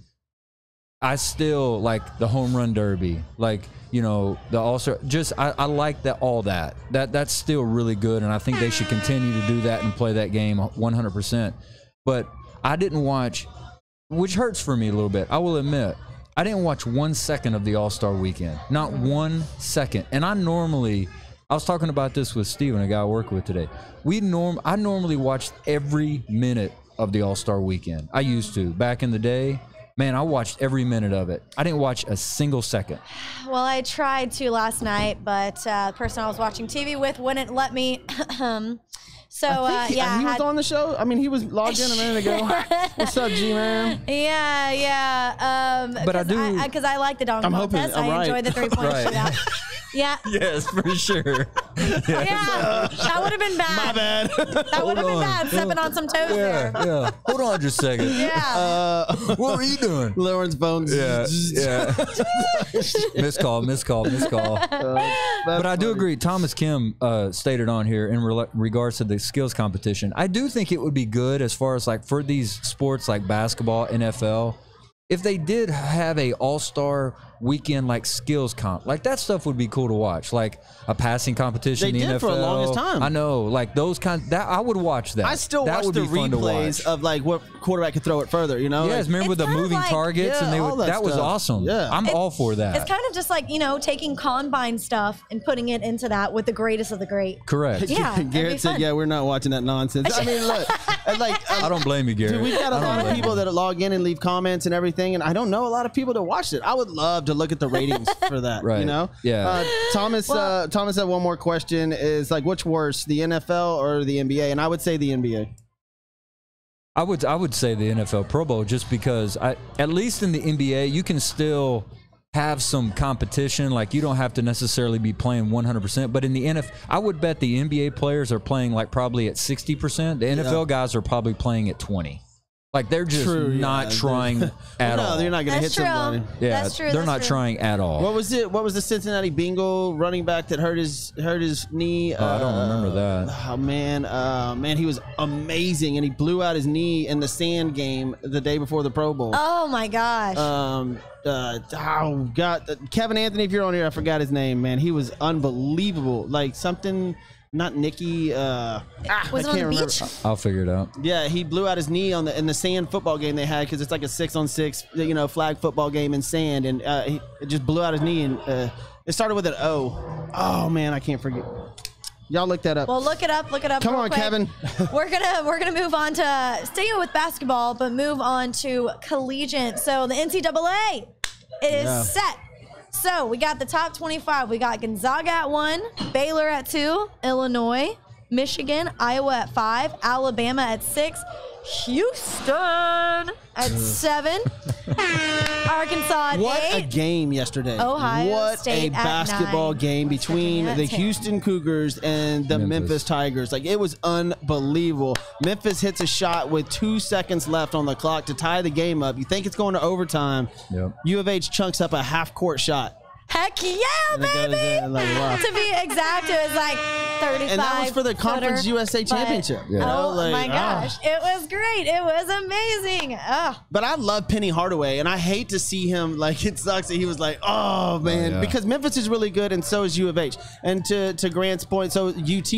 I still like the home run derby, like, the All-Star. Just I like that, all that's still really good, and I think they should continue to do that and play that game 100%. But I didn't watch, which hurts for me a little bit, I will admit. I didn't watch 1 second of the All-Star weekend. Not 1 second. And I was talking about this with Steven, a guy I work with today. I normally watched every minute of the All-Star weekend. I used to. Back in the day, man, I watched every minute of it. I didn't watch a single second. Well, I tried to last night, but the person I was watching TV with wouldn't let me. So, he was on the show. I mean, he was logged in a minute ago. What's up, G-Man? Yeah. But I do. Because I like the dunk contest. I enjoyed the three-point shootout. Yeah. Yes, for sure. Yeah. That would have been bad. My bad. That would have been bad, stepping on some toes there. Yeah. Hold on just a second. Yeah. What were you doing? Lauren's phone's. Yeah. Missed call. But I do agree. Thomas Kim stated on here in regards to the skills competition. I do think it would be good as far as like for these sports like basketball, NFL, if they did have a all-star weekend like skills comp, like that stuff would be cool to watch, like a passing competition. They in the did NFL. for the longest time. I know, like those kinds. That I would watch that. I still that watch would the be fun to replays watch. of like what quarterback could throw it further. Yes, remember It's the kind of moving like- targets, and they all would. that That was stuff. awesome. Yeah. I'm all for that. It's kind of just like, taking combine stuff and putting it into that with the greatest of the great. Correct. Yeah, that'd be Garrett said, fun. "Yeah, we're not watching that nonsense." I mean, look, I don't blame you, Gary. Dude, we've got a lot of people that log in and leave comments and everything, and I don't know a lot of people that watched it. I would love to look at the ratings for that. Right. Yeah. Thomas had one more question: is like, which worse, the NFL or the NBA? And I would say the NBA. I would say the NFL Pro Bowl, just because at least in the NBA you can still have some competition. Like you don't have to necessarily be playing 100%. But in the NFL, I would bet the NBA players are playing like probably at 60%. The NFL guys are probably playing at 20%. Like they're just not trying at all. No, they're not going to hit That's true. somebody. Yeah, That's true. they're not trying at all. What was it? What was the Cincinnati Bengal running back that hurt his knee? I don't remember that. Oh man, he was amazing, and he blew out his knee in the sand game the day before the Pro Bowl. Oh my gosh. Kevin Anthony, if you're on here, I forgot his name, man. He was unbelievable. Like something, not Nicky. Was I it on can't the remember. beach? I'll figure it out. Yeah, he blew out his knee in the sand football game they had, because it's like a 6-on-6, flag football game in sand, and he just blew out his knee, and it started with an O. Oh man, I can't forget. Y'all look that up. Well, look it up. Come real on, quick. Kevin. we're gonna move on to staying with basketball, but move on to collegiate. So the NCAA is set. So we got the top 25. We got Gonzaga at 1, Baylor at 2, Illinois, Michigan, Iowa at 5, Alabama at 6, Houston at 7, Arkansas at What 8. a game yesterday. Ohio what State a at basketball 9. game between Virginia at the 10. Houston Cougars and the Memphis Tigers. Like, it was unbelievable. Memphis hits a shot with 2 seconds left on the clock to tie the game up. You think it's going to overtime. Yep. U of H chunks up a half-court shot. Heck yeah, And it goes baby! in, like, wow. To be exact, it was like 35. And that was for the Conference footer, USA but- Championship. Yeah. Oh Like, my gosh, it was great. It was amazing. Oh. But I love Penny Hardaway, and I hate to see him, like, it sucks that he was like, oh, man. yeah. Because Memphis is really good, and so is U of H. And to Grant's point, so UT.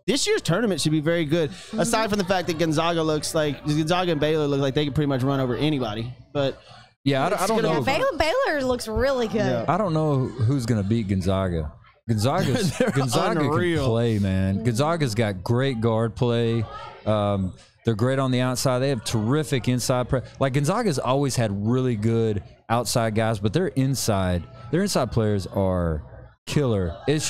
This year's tournament should be very good, aside from the fact that Gonzaga and Baylor look like they can pretty much run over anybody. But Yeah, I don't know. Baylor looks really good. Yeah. I don't know who's going to beat Gonzaga. Gonzaga can unreal. play, man. Gonzaga's got great guard play. They're great on the outside. They have terrific inside play. Like, Gonzaga's always had really good outside guys, but their inside players are killer. It's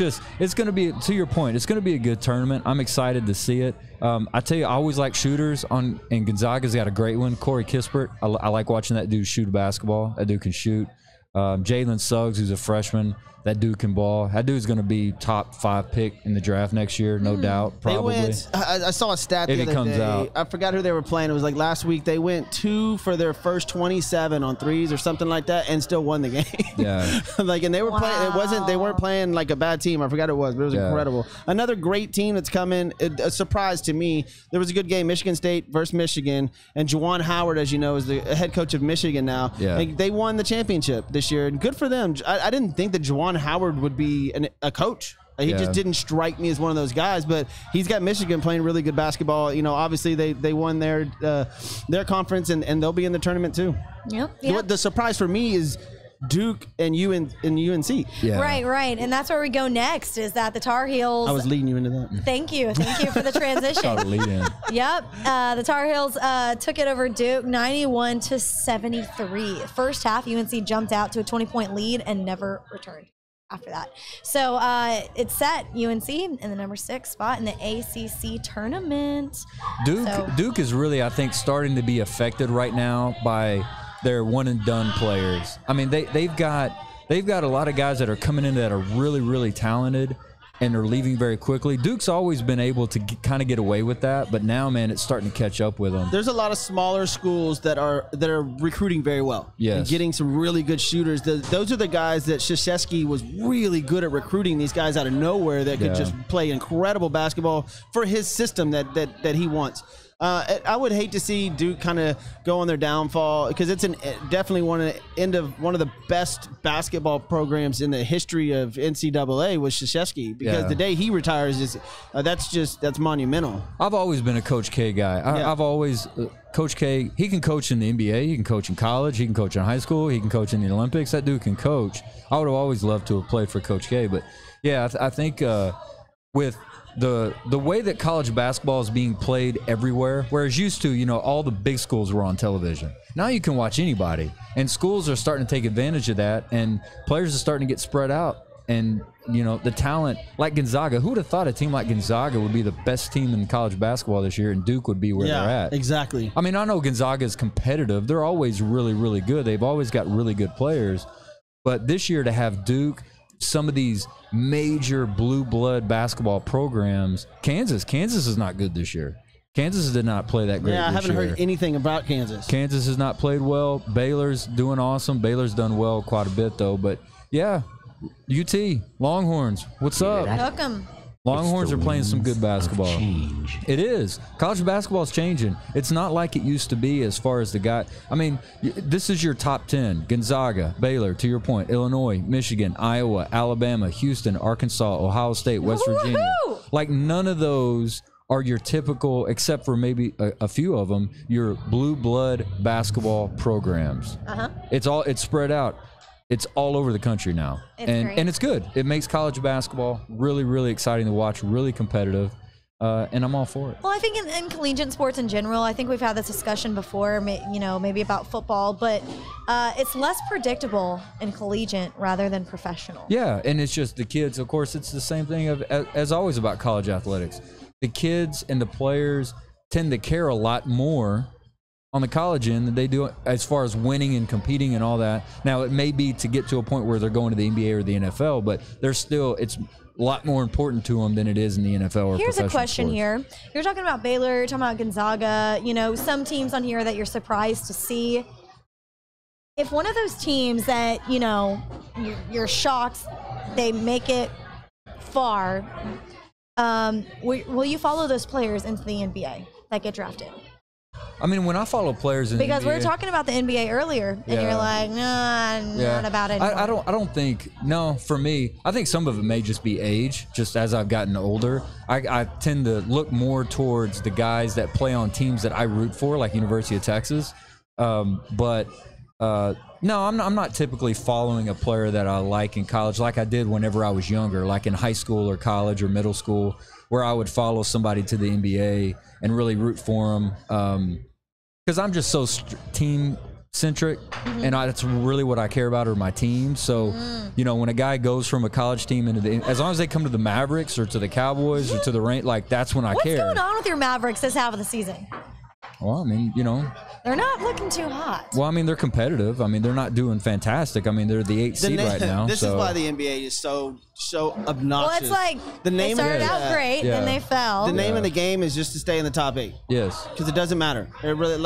going to be, to your point, it's going to be a good tournament. I'm excited to see it. I tell you, I always like shooters and Gonzaga's got a great one. Corey Kispert. I like watching that dude shoot basketball. That dude can shoot. Jalen Suggs, who's a freshman. that dude can ball. That dude's going to be top 5 pick in the draft next year, no doubt, probably. I saw a stat the other day. I forgot who they were playing. It was like last week. They went 2 for their first 27 on threes or something like that and still won the game. Yeah. And they were playing. They weren't playing like a bad team. I forgot it was, but it was incredible. Another great team that's coming. A surprise to me. There was a good game, Michigan State versus Michigan, and Juwan Howard, as you know, is the head coach of Michigan now. Yeah. They won the championship this year, and good for them. I didn't think that Juwan Howard would be a coach. He just didn't strike me as one of those guys, but he's got Michigan playing really good basketball. Obviously they won their conference, and they'll be in the tournament too. Yep. The surprise for me is Duke and UNC. Yeah. Right. And that's where we go next, is that the Tar Heels. I was leading you into that. Thank you for the transition. Yep. The Tar Heels took it over Duke 91-73. First half, UNC jumped out to a 20-point lead and never returned after that. So it set UNC in the number 6 spot in the ACC tournament. Duke is really, I think, starting to be affected right now by their one and done players. I mean, they've got a lot of guys that are coming in that are really, really talented and are leaving very quickly. Duke's always been able to kind of get away with that, but now, man, it's starting to catch up with them. There's a lot of smaller schools that are recruiting very well. Yes. And getting some really good shooters. Those are the guys that Krzyzewski was really good at recruiting, these guys out of nowhere that could just play incredible basketball for his system that he wants. I would hate to see Duke kind of go on their downfall, because it's definitely one of the best basketball programs in the history of NCAA was Krzyzewski, because the day he retires that's monumental. I've always been a Coach K guy. I've always Coach K. He can coach in the NBA. He can coach in college. He can coach in high school. He can coach in the Olympics. That dude can coach. I would have always loved to have played for Coach K, but yeah, I think with the way that college basketball is being played everywhere, whereas used to, all the big schools were on television. Now you can watch anybody, and schools are starting to take advantage of that, and players are starting to get spread out. And, the talent, like Gonzaga, who would have thought a team like Gonzaga would be the best team in college basketball this year, and Duke would be where they're at? Exactly. I mean, I know Gonzaga is competitive. They're always really, really good. They've always got really good players. But this year to have Duke, some of these major blue blood basketball programs, Kansas is not good this year. Kansas did not play that great this year. I haven't heard anything about Kansas. Kansas has not played well. Baylor's doing awesome. Baylor's done well quite a bit, though. But, yeah, UT, Longhorns, what's up? Welcome. Longhorns are playing some good basketball. It is. College basketball is changing. It's not like it used to be as far as the guy. I mean, this is your top 10. Gonzaga, Baylor, to your point, Illinois, Michigan, Iowa, Alabama, Houston, Arkansas, Ohio State, West Virginia. Like, none of those are your typical, except for maybe a few of them, your blue blood basketball programs. It's spread out. It's all over the country now. And it's good. It makes college basketball really, really exciting to watch, really competitive, and I'm all for it. Well, I think in collegiate sports in general, I think we've had this discussion before, maybe about football, but it's less predictable in collegiate rather than professional. Yeah, and it's just the kids. Of course, it's the same thing as always about college athletics. The kids and the players tend to care a lot more on the college end than they do as far as winning and competing and all that. Now, it may be to get to a point where they're going to the NBA or the NFL, but it's a lot more important to them than it is in the NFL or Here's a question sports. here. You're talking about Baylor, you're talking about Gonzaga, some teams on here that you're surprised to see. If one of those teams that, you're shocked they make it far, will you follow those players into the NBA that get drafted? I mean, when I follow players in because the NBA, we were talking about the NBA earlier, and you're like, nah, not about it anymore. I don't think, no, for me, I think some of it may just be age. Just as I've gotten older, I tend to look more towards the guys that play on teams that I root for, like University of Texas. But no, I'm not typically following a player that I like in college like I did whenever I was younger, like in high school or college or middle school, where I would follow somebody to the NBA and really root for them. Because I'm just so team-centric, and that's really what I care about are my team. So, when a guy goes from a college team into as long as they come to the Mavericks or to the Cowboys or to the Rain, like that's when I care. What's going on with your Mavericks this half of the season? Well, I mean, They're not looking too hot. well, I mean, they're competitive. I mean, they're not doing fantastic. I mean, they're the 8th seed right now. This so. is why the NBA is so obnoxious. Well, it's like the they name started of, out great, Yeah. then they fell. The name of the game is just to stay in the top 8. Yes. Because it doesn't matter. It really,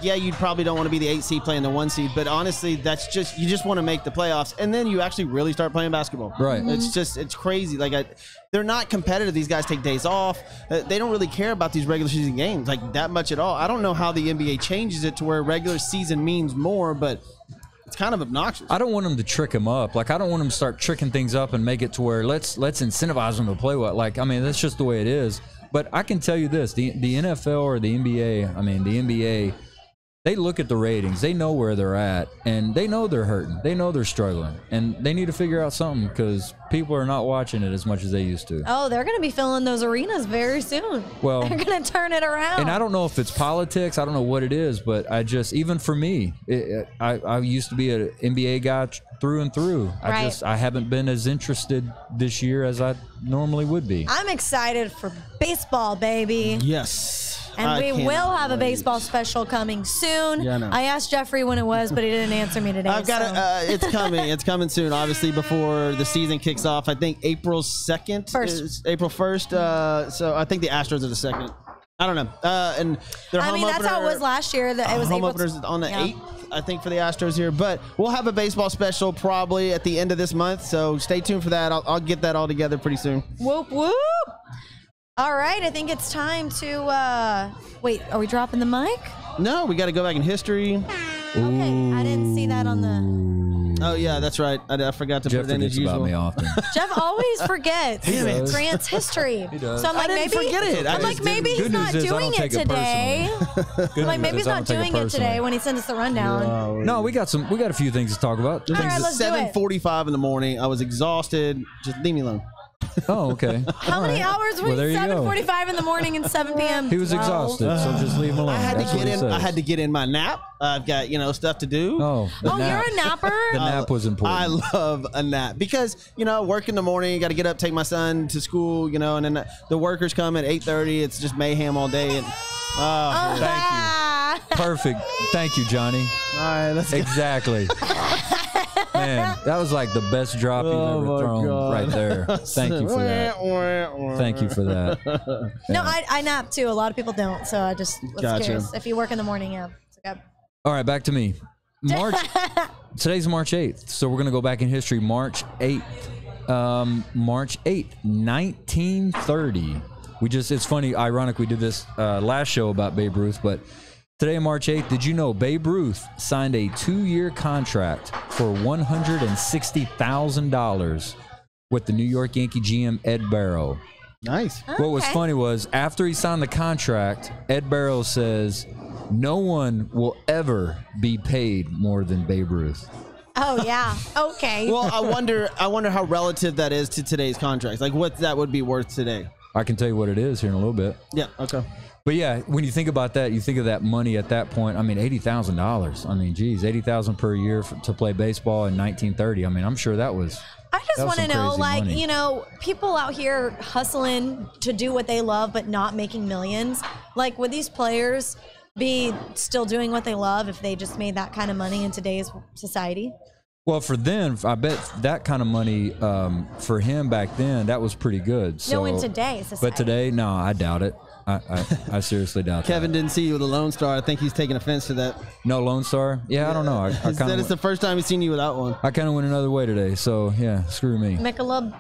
yeah, you probably don't want to be the 8 seed playing the 1 seed, but honestly, that's just you just want to make the playoffs, and then you actually really start playing basketball. Right. It's crazy. They're not competitive. These guys take days off. They don't really care about these regular season games like that much at all. I don't know how the NBA changes it to where regular season means more, but it's kind of obnoxious. I don't want them to trick him up. Like, I don't want them to start tricking things up and make it to where let's incentivize them to play well. Like, I mean, that's just the way it is. But I can tell you this, the NFL or the NBA, I mean, the NBA, they look at the ratings. They know where they're at, and they know they're hurting. They know they're struggling, and they need to figure out something because people are not watching it as much as they used to. Oh, they're going to be filling those arenas very soon. Well, they're going to turn it around. And I don't know if it's politics. I don't know what it is, but even for me, I used to be an NBA guy through and through. I haven't been as interested this year as I normally would be. I'm excited for baseball, baby. Yes. And we will have a baseball special coming soon. Yeah, I know. I asked Jeffrey when it was, but he didn't answer me today. I've got it. It's coming. It's coming soon. Obviously, before the season kicks off. I think April 2nd. April 1st. So I think the Astros are the 2nd. I don't know. And their home opener, that's how it was last year. That it was home April openers on the 8th. I think for the Astros here, but we'll have a baseball special probably at the end of this month. So stay tuned for that. I'll get that all together pretty soon. Whoop whoop. All right, I think it's time to wait. Are we dropping the mic? No, we got to go back in history. Okay, I didn't see that on the. Oh yeah, that's right. I forgot to Jeff put it in as forgets usual. about me often. Jeff always forgets Damn it. Grant's history. He does. So I'm like, I didn't maybe forget it. I'm like, maybe he's Good not news is I doing don't it take it today. I'm like, maybe he's not doing it today when he sends us the rundown. No, we got a few things to talk about. All right, let's do it. 7:45 in the morning. I was exhausted. Just leave me alone. Oh, okay. How many hours were Well, there you go. 7:45 in the morning and 7 p.m.? He was exhausted, so just leave him alone. I had That's to what get he in. says. I had to get in my nap. I've got stuff to do. Oh, the Oh, nap. you're a napper? The nap was important. I love a nap because work in the morning. Got to get up, take my son to school. And then the workers come at 8:30. It's just mayhem all day. And Thank you. Perfect. Thank you, Johnny. all right, let's go. Exactly. Man, that was like the best drop you've Oh, ever my thrown God. right there. Thank you for that. Thank you for that. No, I nap too. A lot of people don't, so I just was Gotcha. curious. If you work in the morning, yeah. It's okay. All right, back to me. Today's March 8th, so we're going to go back in history. March 8th. March 8th, 1930. It's funny, ironic, we did this last show about Babe Ruth, but today, March 8th, did you know Babe Ruth signed a 2-year contract for $160,000 with the New York Yankee GM Ed Barrow? Nice. What was funny was after he signed the contract, Ed Barrow says, no one will ever be paid more than Babe Ruth. Oh yeah. Okay. Well, I wonder how relative that is to today's contracts. Like what that would be worth today. I can tell you what it is here in a little bit. Yeah. Okay. But yeah, when you think about that, you think of that money at that point. I mean, $80,000. I mean, geez, $80,000 per year to play baseball in 1930. I mean, I'm sure that was. I just want to some know, crazy like, money. people out here hustling to do what they love but not making millions. Like, would these players be still doing what they love if they just made that kind of money in today's society? Well, for them, I bet that kind of money for him back then, that was pretty good. So, No, in today's society. But today, no, I doubt it. I seriously doubt Kevin that. didn't see you with a Lone Star. I think he's taking offense to that. No Lone Star? Yeah, I don't know. He said it's the first time he's seen you without one. I kind of went another way today, so yeah, screw me. Michelob.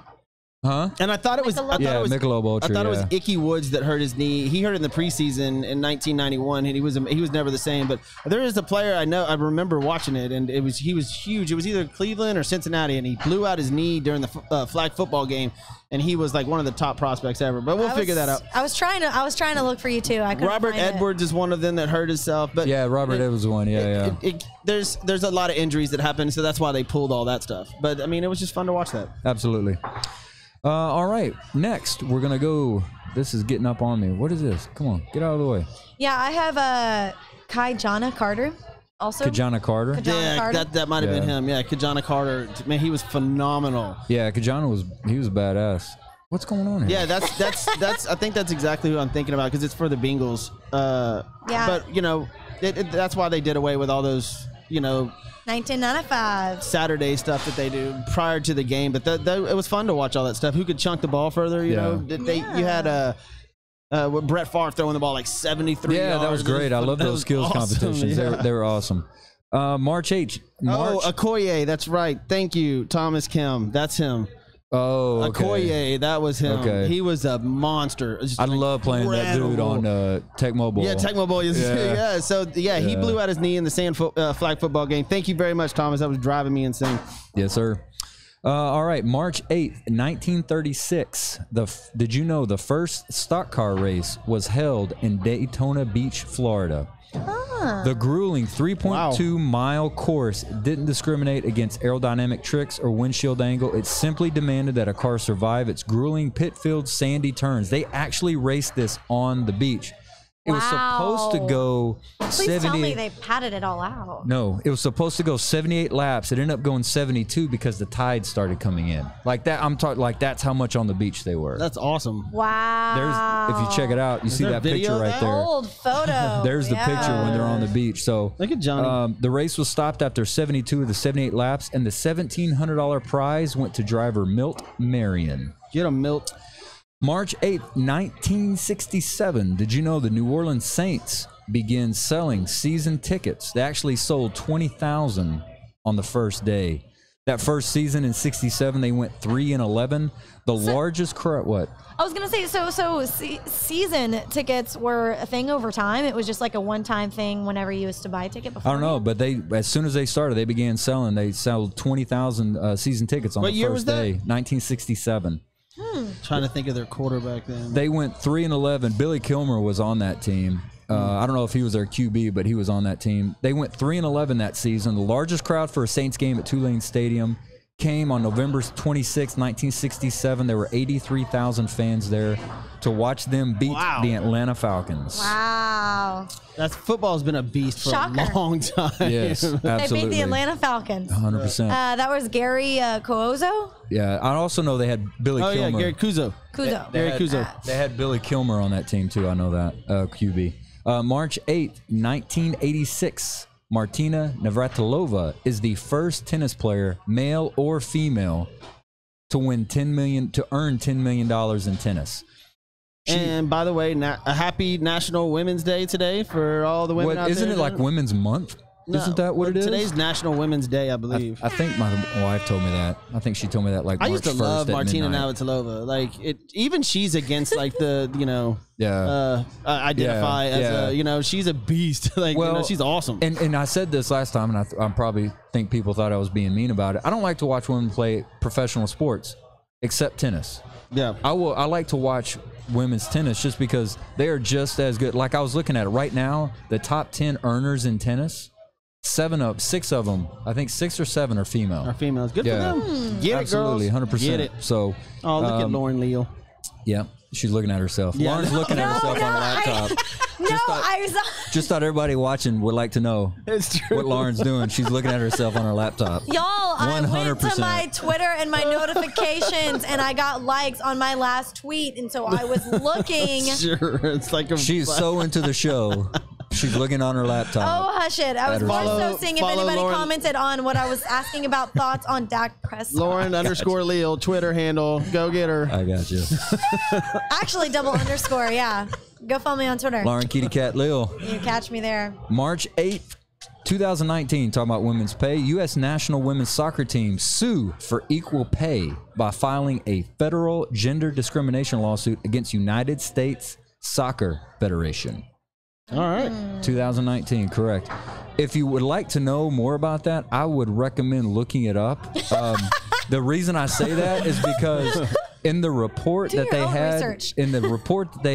Huh? And I thought it was. Michelob Ultra. I thought it was yeah. Icky Woods that hurt his knee. He hurt it in the preseason in 1991, and he was never the same. But there is a player I know. I remember watching it, and he was huge. It was either Cleveland or Cincinnati, and he blew out his knee during the flag football game, and he was like one of the top prospects ever. But we'll figure that out. I was trying to look for you too. I couldn't Robert find it. Edwards is one of them that hurt himself. But Yeah, Robert Edwards was one. Yeah, yeah. There's a lot of injuries that happen, so that's why they pulled all that stuff. But I mean, it was just fun to watch that. Absolutely. All right. Next, we're going to go. This is getting up on me. What is this? Come on. Get out of the way. Yeah, I have Kajana Carter. Also, Kajana Carter. Kajana Carter. That might have been Yeah. him. Yeah, Kajana Carter. Man, he was phenomenal. Yeah, Kajana was badass. What's going on here? Yeah, that's. I think that's exactly who I'm thinking about because it's for the Bengals. Yeah. But that's why they did away with all those 1995 Saturday stuff that they do prior to the game. But it was fun to watch all that stuff. Who could chunk the ball further? You had Brett Favre throwing the ball like 73 yards. Yeah, that was great. I love those skills awesome. competitions. Yeah. They were awesome. March 8th. Okoye, that's right. Thank you, Thomas Kim. That's him. Oh, okay. Okoye, that was him. Okay. He was a monster. Just I love playing that dude on Tecmo Bowl. Yeah, Tecmo Bowl. Yeah. So, he blew out his knee in the flag football game. Thank you very much, Thomas. That was driving me insane. Yes, sir. All right, March 8th, 1936. Did you know the first stock car race was held in Daytona Beach, Florida? The grueling 3.2-mile course didn't discriminate against aerodynamic tricks or windshield angle. It simply demanded that a car survive its grueling pit-filled sandy turns. They actually raced this on the beach. It was supposed to go Please tell me they padded it all out. No, it was supposed to go 78 laps. It ended up going 72 because the tide started coming in. Like that, I'm talking like that's how much on the beach they were. That's awesome. Wow. If you check it out, you see that picture right there. Old photo. There's the picture when they're on the beach. So look at Johnny. The race was stopped after 72 of the 78 laps, and the $1,700 prize went to driver Milt Marion. Get him, Milt. March 8th, 1967. Did you know the New Orleans Saints began selling season tickets? They actually sold 20,000 on the first day. That first season in 67, they went 3-11. The largest crowd. What? I was gonna say, season tickets were a thing over time. It was just like a one-time thing whenever you used to buy a ticket before. I don't know, but as soon as they started, they began selling. They sold 20,000 season tickets on the first day. 1967. Trying to think of their quarterback then. They went 3-11. Billy Kilmer was on that team. I don't know if he was their QB, but he was on that team. They went 3-11 that season. The largest crowd for a Saints game at Tulane Stadium came on November 26, 1967. There were 83,000 fans there to watch them beat the Atlanta Falcons. Wow. Football's been a beast for a long time. Yes, absolutely. They beat the Atlanta Falcons. 100%. That was Gary Cuozzo? Yeah, I also know they had Billy Kilmer. Oh, yeah, Gary Cuozzo. Gary Cuozzo. They had Billy Kilmer on that team, too. I know that, QB. March 8th, 1986. Martina Navratilova is the first tennis player, male or female, to earn $10 million in tennis. And by the way, a happy National Women's Day today for all the women out there. Isn't it like Women's Month? No, Isn't that what it is? Today's National Women's Day, I believe. I think my wife told me that. I think she told me that like March 1st. I used to love Martina midnight. Navratilova. Like even she's against like the identify as she's a beast. Like she's awesome. And I said this last time, and I probably think people thought I was being mean about it. I don't like to watch women play professional sports, except tennis. Yeah, I like to watch women's tennis just because they are just as good. Like I was looking at it right now, the top 10 earners in tennis. 6 of them, I think 6 or 7 are female. Good for them. Get absolutely, it, girls. 100%. Get it. So, look at Lauren Leal. Yeah, she's looking at herself. Yeah. Lauren's looking at herself on her laptop. Just thought everybody watching would like to know what Lauren's doing. She's looking at herself on her laptop. Y'all, 100%. I went to my Twitter and my notifications, and I got likes on my last tweet, and so I was looking. Sure, it's like she's so into the show. She's looking on her laptop. Oh, hush it. I was more so seeing if anybody commented on what I was asking about thoughts on Dak Prescott. Lauren _ Leal, Twitter handle. Go get her. I got you. Actually, _, yeah. Go follow me on Twitter. Lauren Kitty Cat Leal. You catch me there. March 8th, 2019, talking about women's pay. U.S. national women's soccer team sue for equal pay by filing a federal gender discrimination lawsuit against United States Soccer Federation. All right. 2019, correct. If you would like to know more about that, I would recommend looking it up. The reason I say that is because in the report they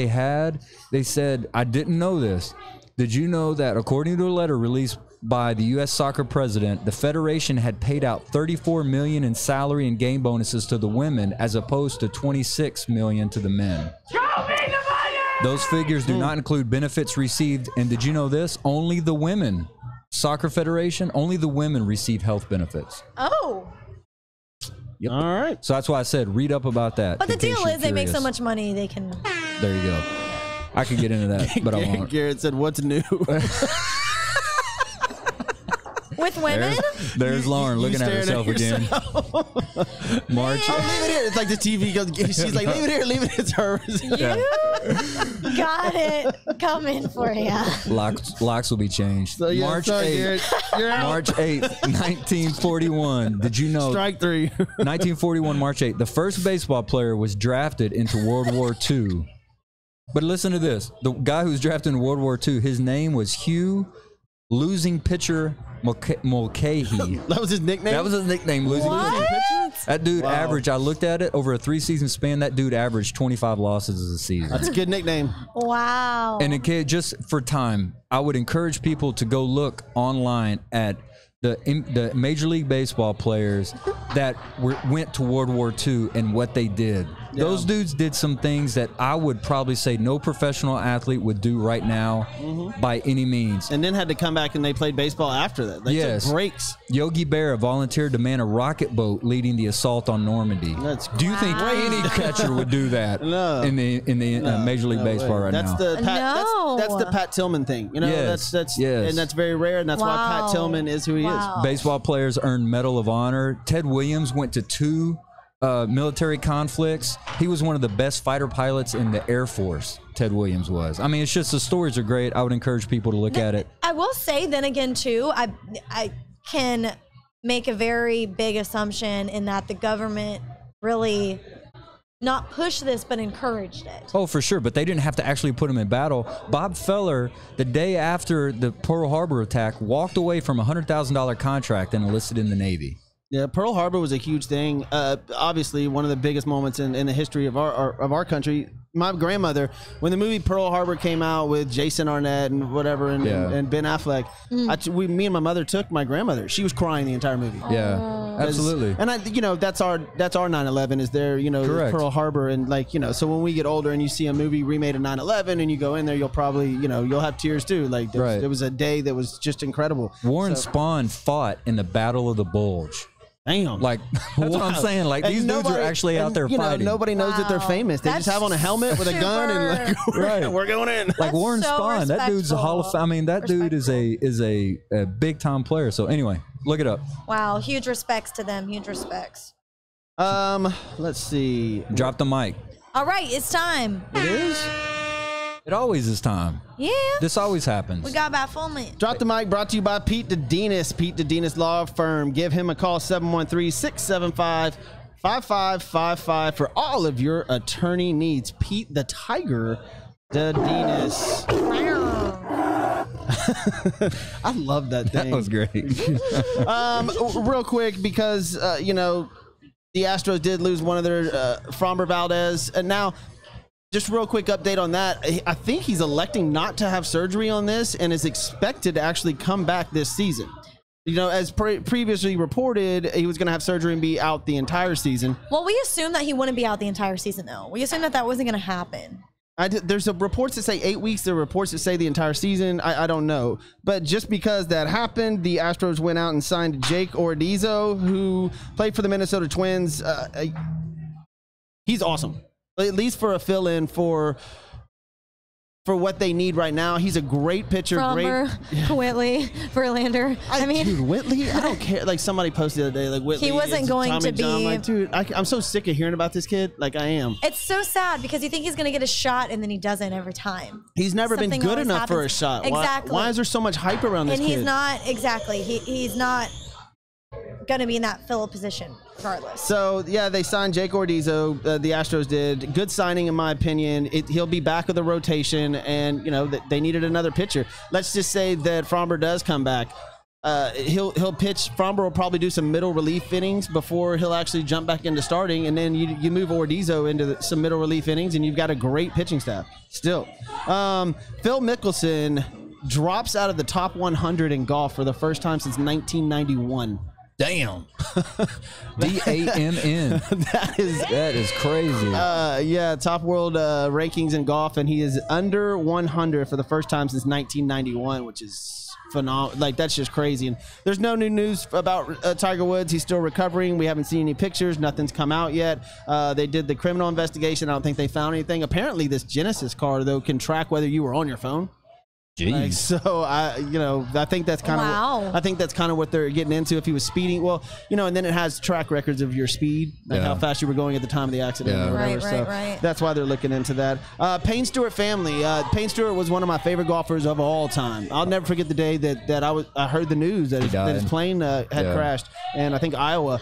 had, they said, I didn't know this. Did you know that according to a letter released by the U.S. soccer president, the federation had paid out $34 million in salary and game bonuses to the women as opposed to $26 million to the men. Those figures do not include benefits received. And did you know this? Only the women, Soccer Federation, only the women receive health benefits. Oh. Yep. All right. So that's why I said read up about that. But the in case deal you're is they make so curious. much money they can. There you go. I could get into that, but I won't. Garrett said, "What's new?" With women? There's Lauren You looking at staring herself again. March. Oh, leave it here. It's like the TV goes. She's like, "Leave it here. Leave it. It's hers." You got it coming for you. Locks will be changed. So, yeah, March sorry, 8th. Garrett. You're out. March 8th, 1941. Did you know? Strike 3. 1941, March 8th. The first baseball player was drafted into World War II. But listen to this. The guy who was drafted in World War II, his name was Hugh Losing Pitcher Mulcahy. That was his nickname. That was his nickname, Losing What? Pitcher. That dude Wow. averaged, I looked at it, over a 3-season span, that dude averaged 25 losses a season. That's a good nickname. Wow. And it just for time, I would encourage people to go look online at the Major League Baseball players that went to World War II and what they did. Yeah. Those dudes did some things that I would probably say no professional athlete would do right now by any means. And then had to come back and they played baseball after that. They Yes. took breaks. Yogi Berra volunteered to man a rocket boat leading the assault on Normandy. That's Do you think any catcher would do that No. in the Major League No Baseball way. right that's now? The Pat, No. that's the Pat Tillman thing. You know, Yes. that's Yes. and that's very rare, and that's why Wow. Pat Tillman is who he Wow. is. Baseball players earned Medal of Honor. Ted Williams went to 2 military conflicts. He was one of the best fighter pilots in the Air Force. Ted Williams was. I mean, it's just the stories are great. I would encourage people to look at it. I will say then again too, I can make a very big assumption in that the government really not pushed this but encouraged it. Oh, for sure. But they didn't have to actually put him in battle. Bob Feller, the day after the Pearl Harbor attack, walked away from a $100,000 contract and enlisted in the Navy. Yeah, Pearl Harbor was a huge thing. Obviously, one of the biggest moments in the history of our country. My grandmother, when the movie Pearl Harbor came out with Jason Arnett and whatever, and Ben Affleck, me and my mother took my grandmother. She was crying the entire movie. Yeah, absolutely. And that's our 9/11 is there, Correct. Pearl Harbor, and so when we get older and you see a movie remade of 9/11 and you go in there, you'll probably you'll have tears too. Like Right. there was a day that was just incredible. Warren So- Spahn fought in the Battle of the Bulge. Damn. Like, that's what I'm saying. Like, And these dudes are actually out there fighting. Nobody knows that they're Wow. famous. They just That's have on a helmet with a gun and like, Right. we're going in. Like That's Warren so Spahn, that dude's a Hall of respectful. I mean, that dude is a big time player. So anyway, look it up. Wow, huge respects to them, huge respects. Let's see. Drop the mic. All right, it's time. It is. It always is time. Yeah. This always happens. We got about 4 minutes. Drop the mic brought to you by Pete DeDenis. Pete DeDenis Law Firm. Give him a call, 713-675-5555 for all of your attorney needs. Pete the Tiger DeDenis. I love that thing. That was great. Real quick, because, the Astros did lose one of their Framber Valdez. And now, just real quick update on that. I think he's electing not to have surgery on this and is expected to actually come back this season. As previously reported, he was going to have surgery and be out the entire season. Well, we assumed that he wouldn't be out the entire season, though. We assumed that wasn't going to happen. There's reports that say 8 weeks. There are reports that say the entire season. I don't know. But just because that happened, the Astros went out and signed Jake Ordizzo, who played for the Minnesota Twins. He's awesome. At least for a fill-in for what they need right now. He's a great pitcher. Frommer, Whitley, Verlander. I mean, dude, Whitley, I don't care. Like somebody posted the other day, like Whitley. He wasn't is going Tommy to John. be- Like, dude, I'm so sick of hearing about this kid. Like I am. it's so sad because you think he's going to get a shot and then he doesn't every time. He's never Something been good always enough for a happens. shot. Exactly. Why is there so much hype around this And kid? he's not, exactly. He's not going to be in that fill position regardless. So, yeah, they signed Jake Ordizzo. The Astros did. Good signing, in my opinion. He'll be back of the rotation, and, they needed another pitcher. Let's just say that Fromber does come back. He'll pitch. Fromber will probably do some middle relief innings before he'll actually jump back into starting, and then you move Ordizzo into some middle relief innings, and you've got a great pitching staff still. Phil Mickelson drops out of the top 100 in golf for the first time since 1991. Damn. DAMN. That is crazy. Yeah, top world rankings in golf, and he is under 100 for the first time since 1991, which is phenomenal. Like, that's just crazy. And there's no new news about Tiger Woods. He's still recovering. We haven't seen any pictures. Nothing's come out yet. They did the criminal investigation. I don't think they found anything. Apparently, this Genesis car, though, can track whether you were on your phone. Jeez. Like, so I think that's kind of I think that's kind of what they're getting into. If he was speeding, well, and then it has track records of your speed, like how fast you were going at the time of the accident. Yeah. Or whatever. Right. That's why they're looking into that. Payne Stewart family. Payne Stewart was one of my favorite golfers of all time. I'll never forget the day that I heard the news that his plane had crashed, and I think Iowa.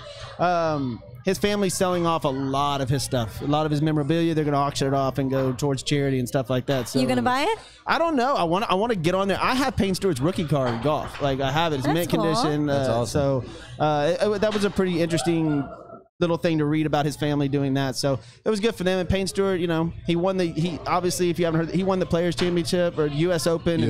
His family's selling off a lot of his stuff, a lot of his memorabilia. They're going to auction it off and go towards charity and stuff like that. So you going to buy it? I don't know. I want to get on there. I have Payne Stewart's rookie card in golf. Like, I have it. It's mint condition. That's awesome. So that was a pretty interesting little thing to read about his family doing that. So it was good for them. And Payne Stewart, he won obviously, if you haven't heard, he won the Players Championship or U.S. Open.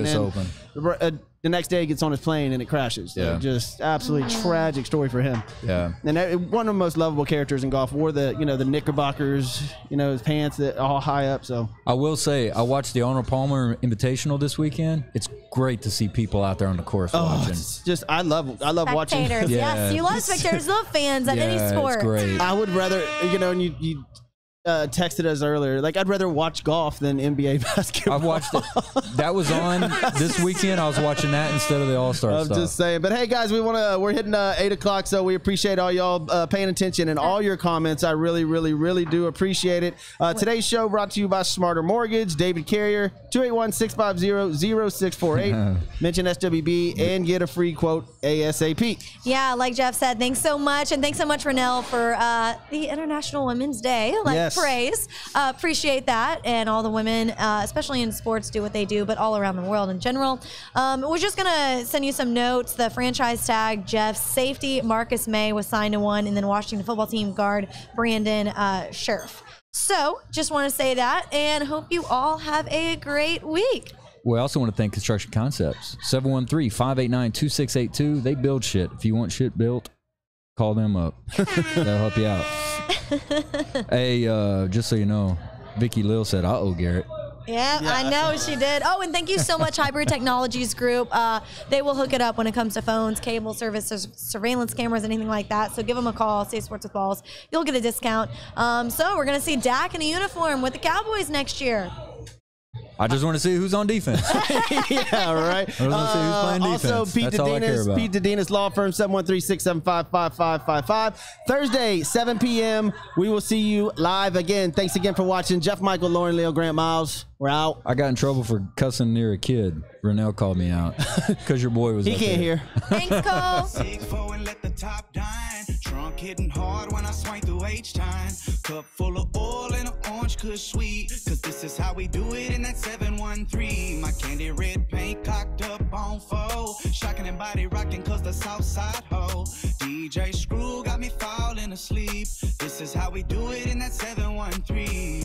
The next day he gets on his plane and it crashes. So just absolutely tragic story for him. Yeah. And one of the most lovable characters in golf. Wore the knickerbockers, his pants that all high up. So I will say, I watched the Arnold Palmer Invitational this weekend. It's great to see people out there on the course watching. It's just I love watching. Spectators, yes. You love spectators, love fans at any sport. It's great. I would rather, and you texted us earlier. Like, I'd rather watch golf than NBA basketball. I've watched it. That was on this weekend. I was watching that instead of the All-Star stuff. I'm just saying. But hey, guys, we're hitting 8 o'clock, so we appreciate all y'all paying attention and all your comments. I really, really, really do appreciate it. Today's show brought to you by Smarter Mortgage. David Carrier, 281-650-0648. Mention SWB and get a free quote ASAP. Yeah, like Jeff said, thanks so much. And thanks so much, Renell, for the International Women's Day. Praise. Appreciate that. And all the women, especially in sports, do what they do, but all around the world in general. We're just going to send you some notes. The franchise tag, Jeff's safety, Marcus May, was signed to one, and then Washington football team guard, Brandon Sheriff. So just want to say that, and hope you all have a great week. We also want to thank Construction Concepts. 713-589-2682. They build shit. If you want shit built, call them up. They'll help you out. Hey, just so you know, Vicky Leal said, uh-oh, Garrett. Yeah, I know she did. Oh, and thank you so much, Hybrid Technologies Group. They will hook it up when it comes to phones, cable services, surveillance cameras, anything like that. So give them a call, say Sports with Balls. You'll get a discount. So we're going to see Dak in a uniform with the Cowboys next year. I just want to see who's on defense. Yeah, right. I just want to see who's playing defense. Also, Pete Dedenis Law Firm, 713-675-5555. Thursday, 7 p.m. We will see you live again. Thanks again for watching. Jeff Michael, Lauren Leal, Grant Miles. We're out. I got in trouble for cussing near a kid. Renell called me out because your boy was He can't hear. Thanks, Cole. 6'4" and let the top dine. Trunk hitting hard when I swing through H-time. Cup full of oil and an orange kush sweet. Cause this is how we do it in that 713. My candy red paint cocked up on 4. Shocking and body rocking cause the south side ho. DJ Screw got me falling asleep. This is how we do it in that 713.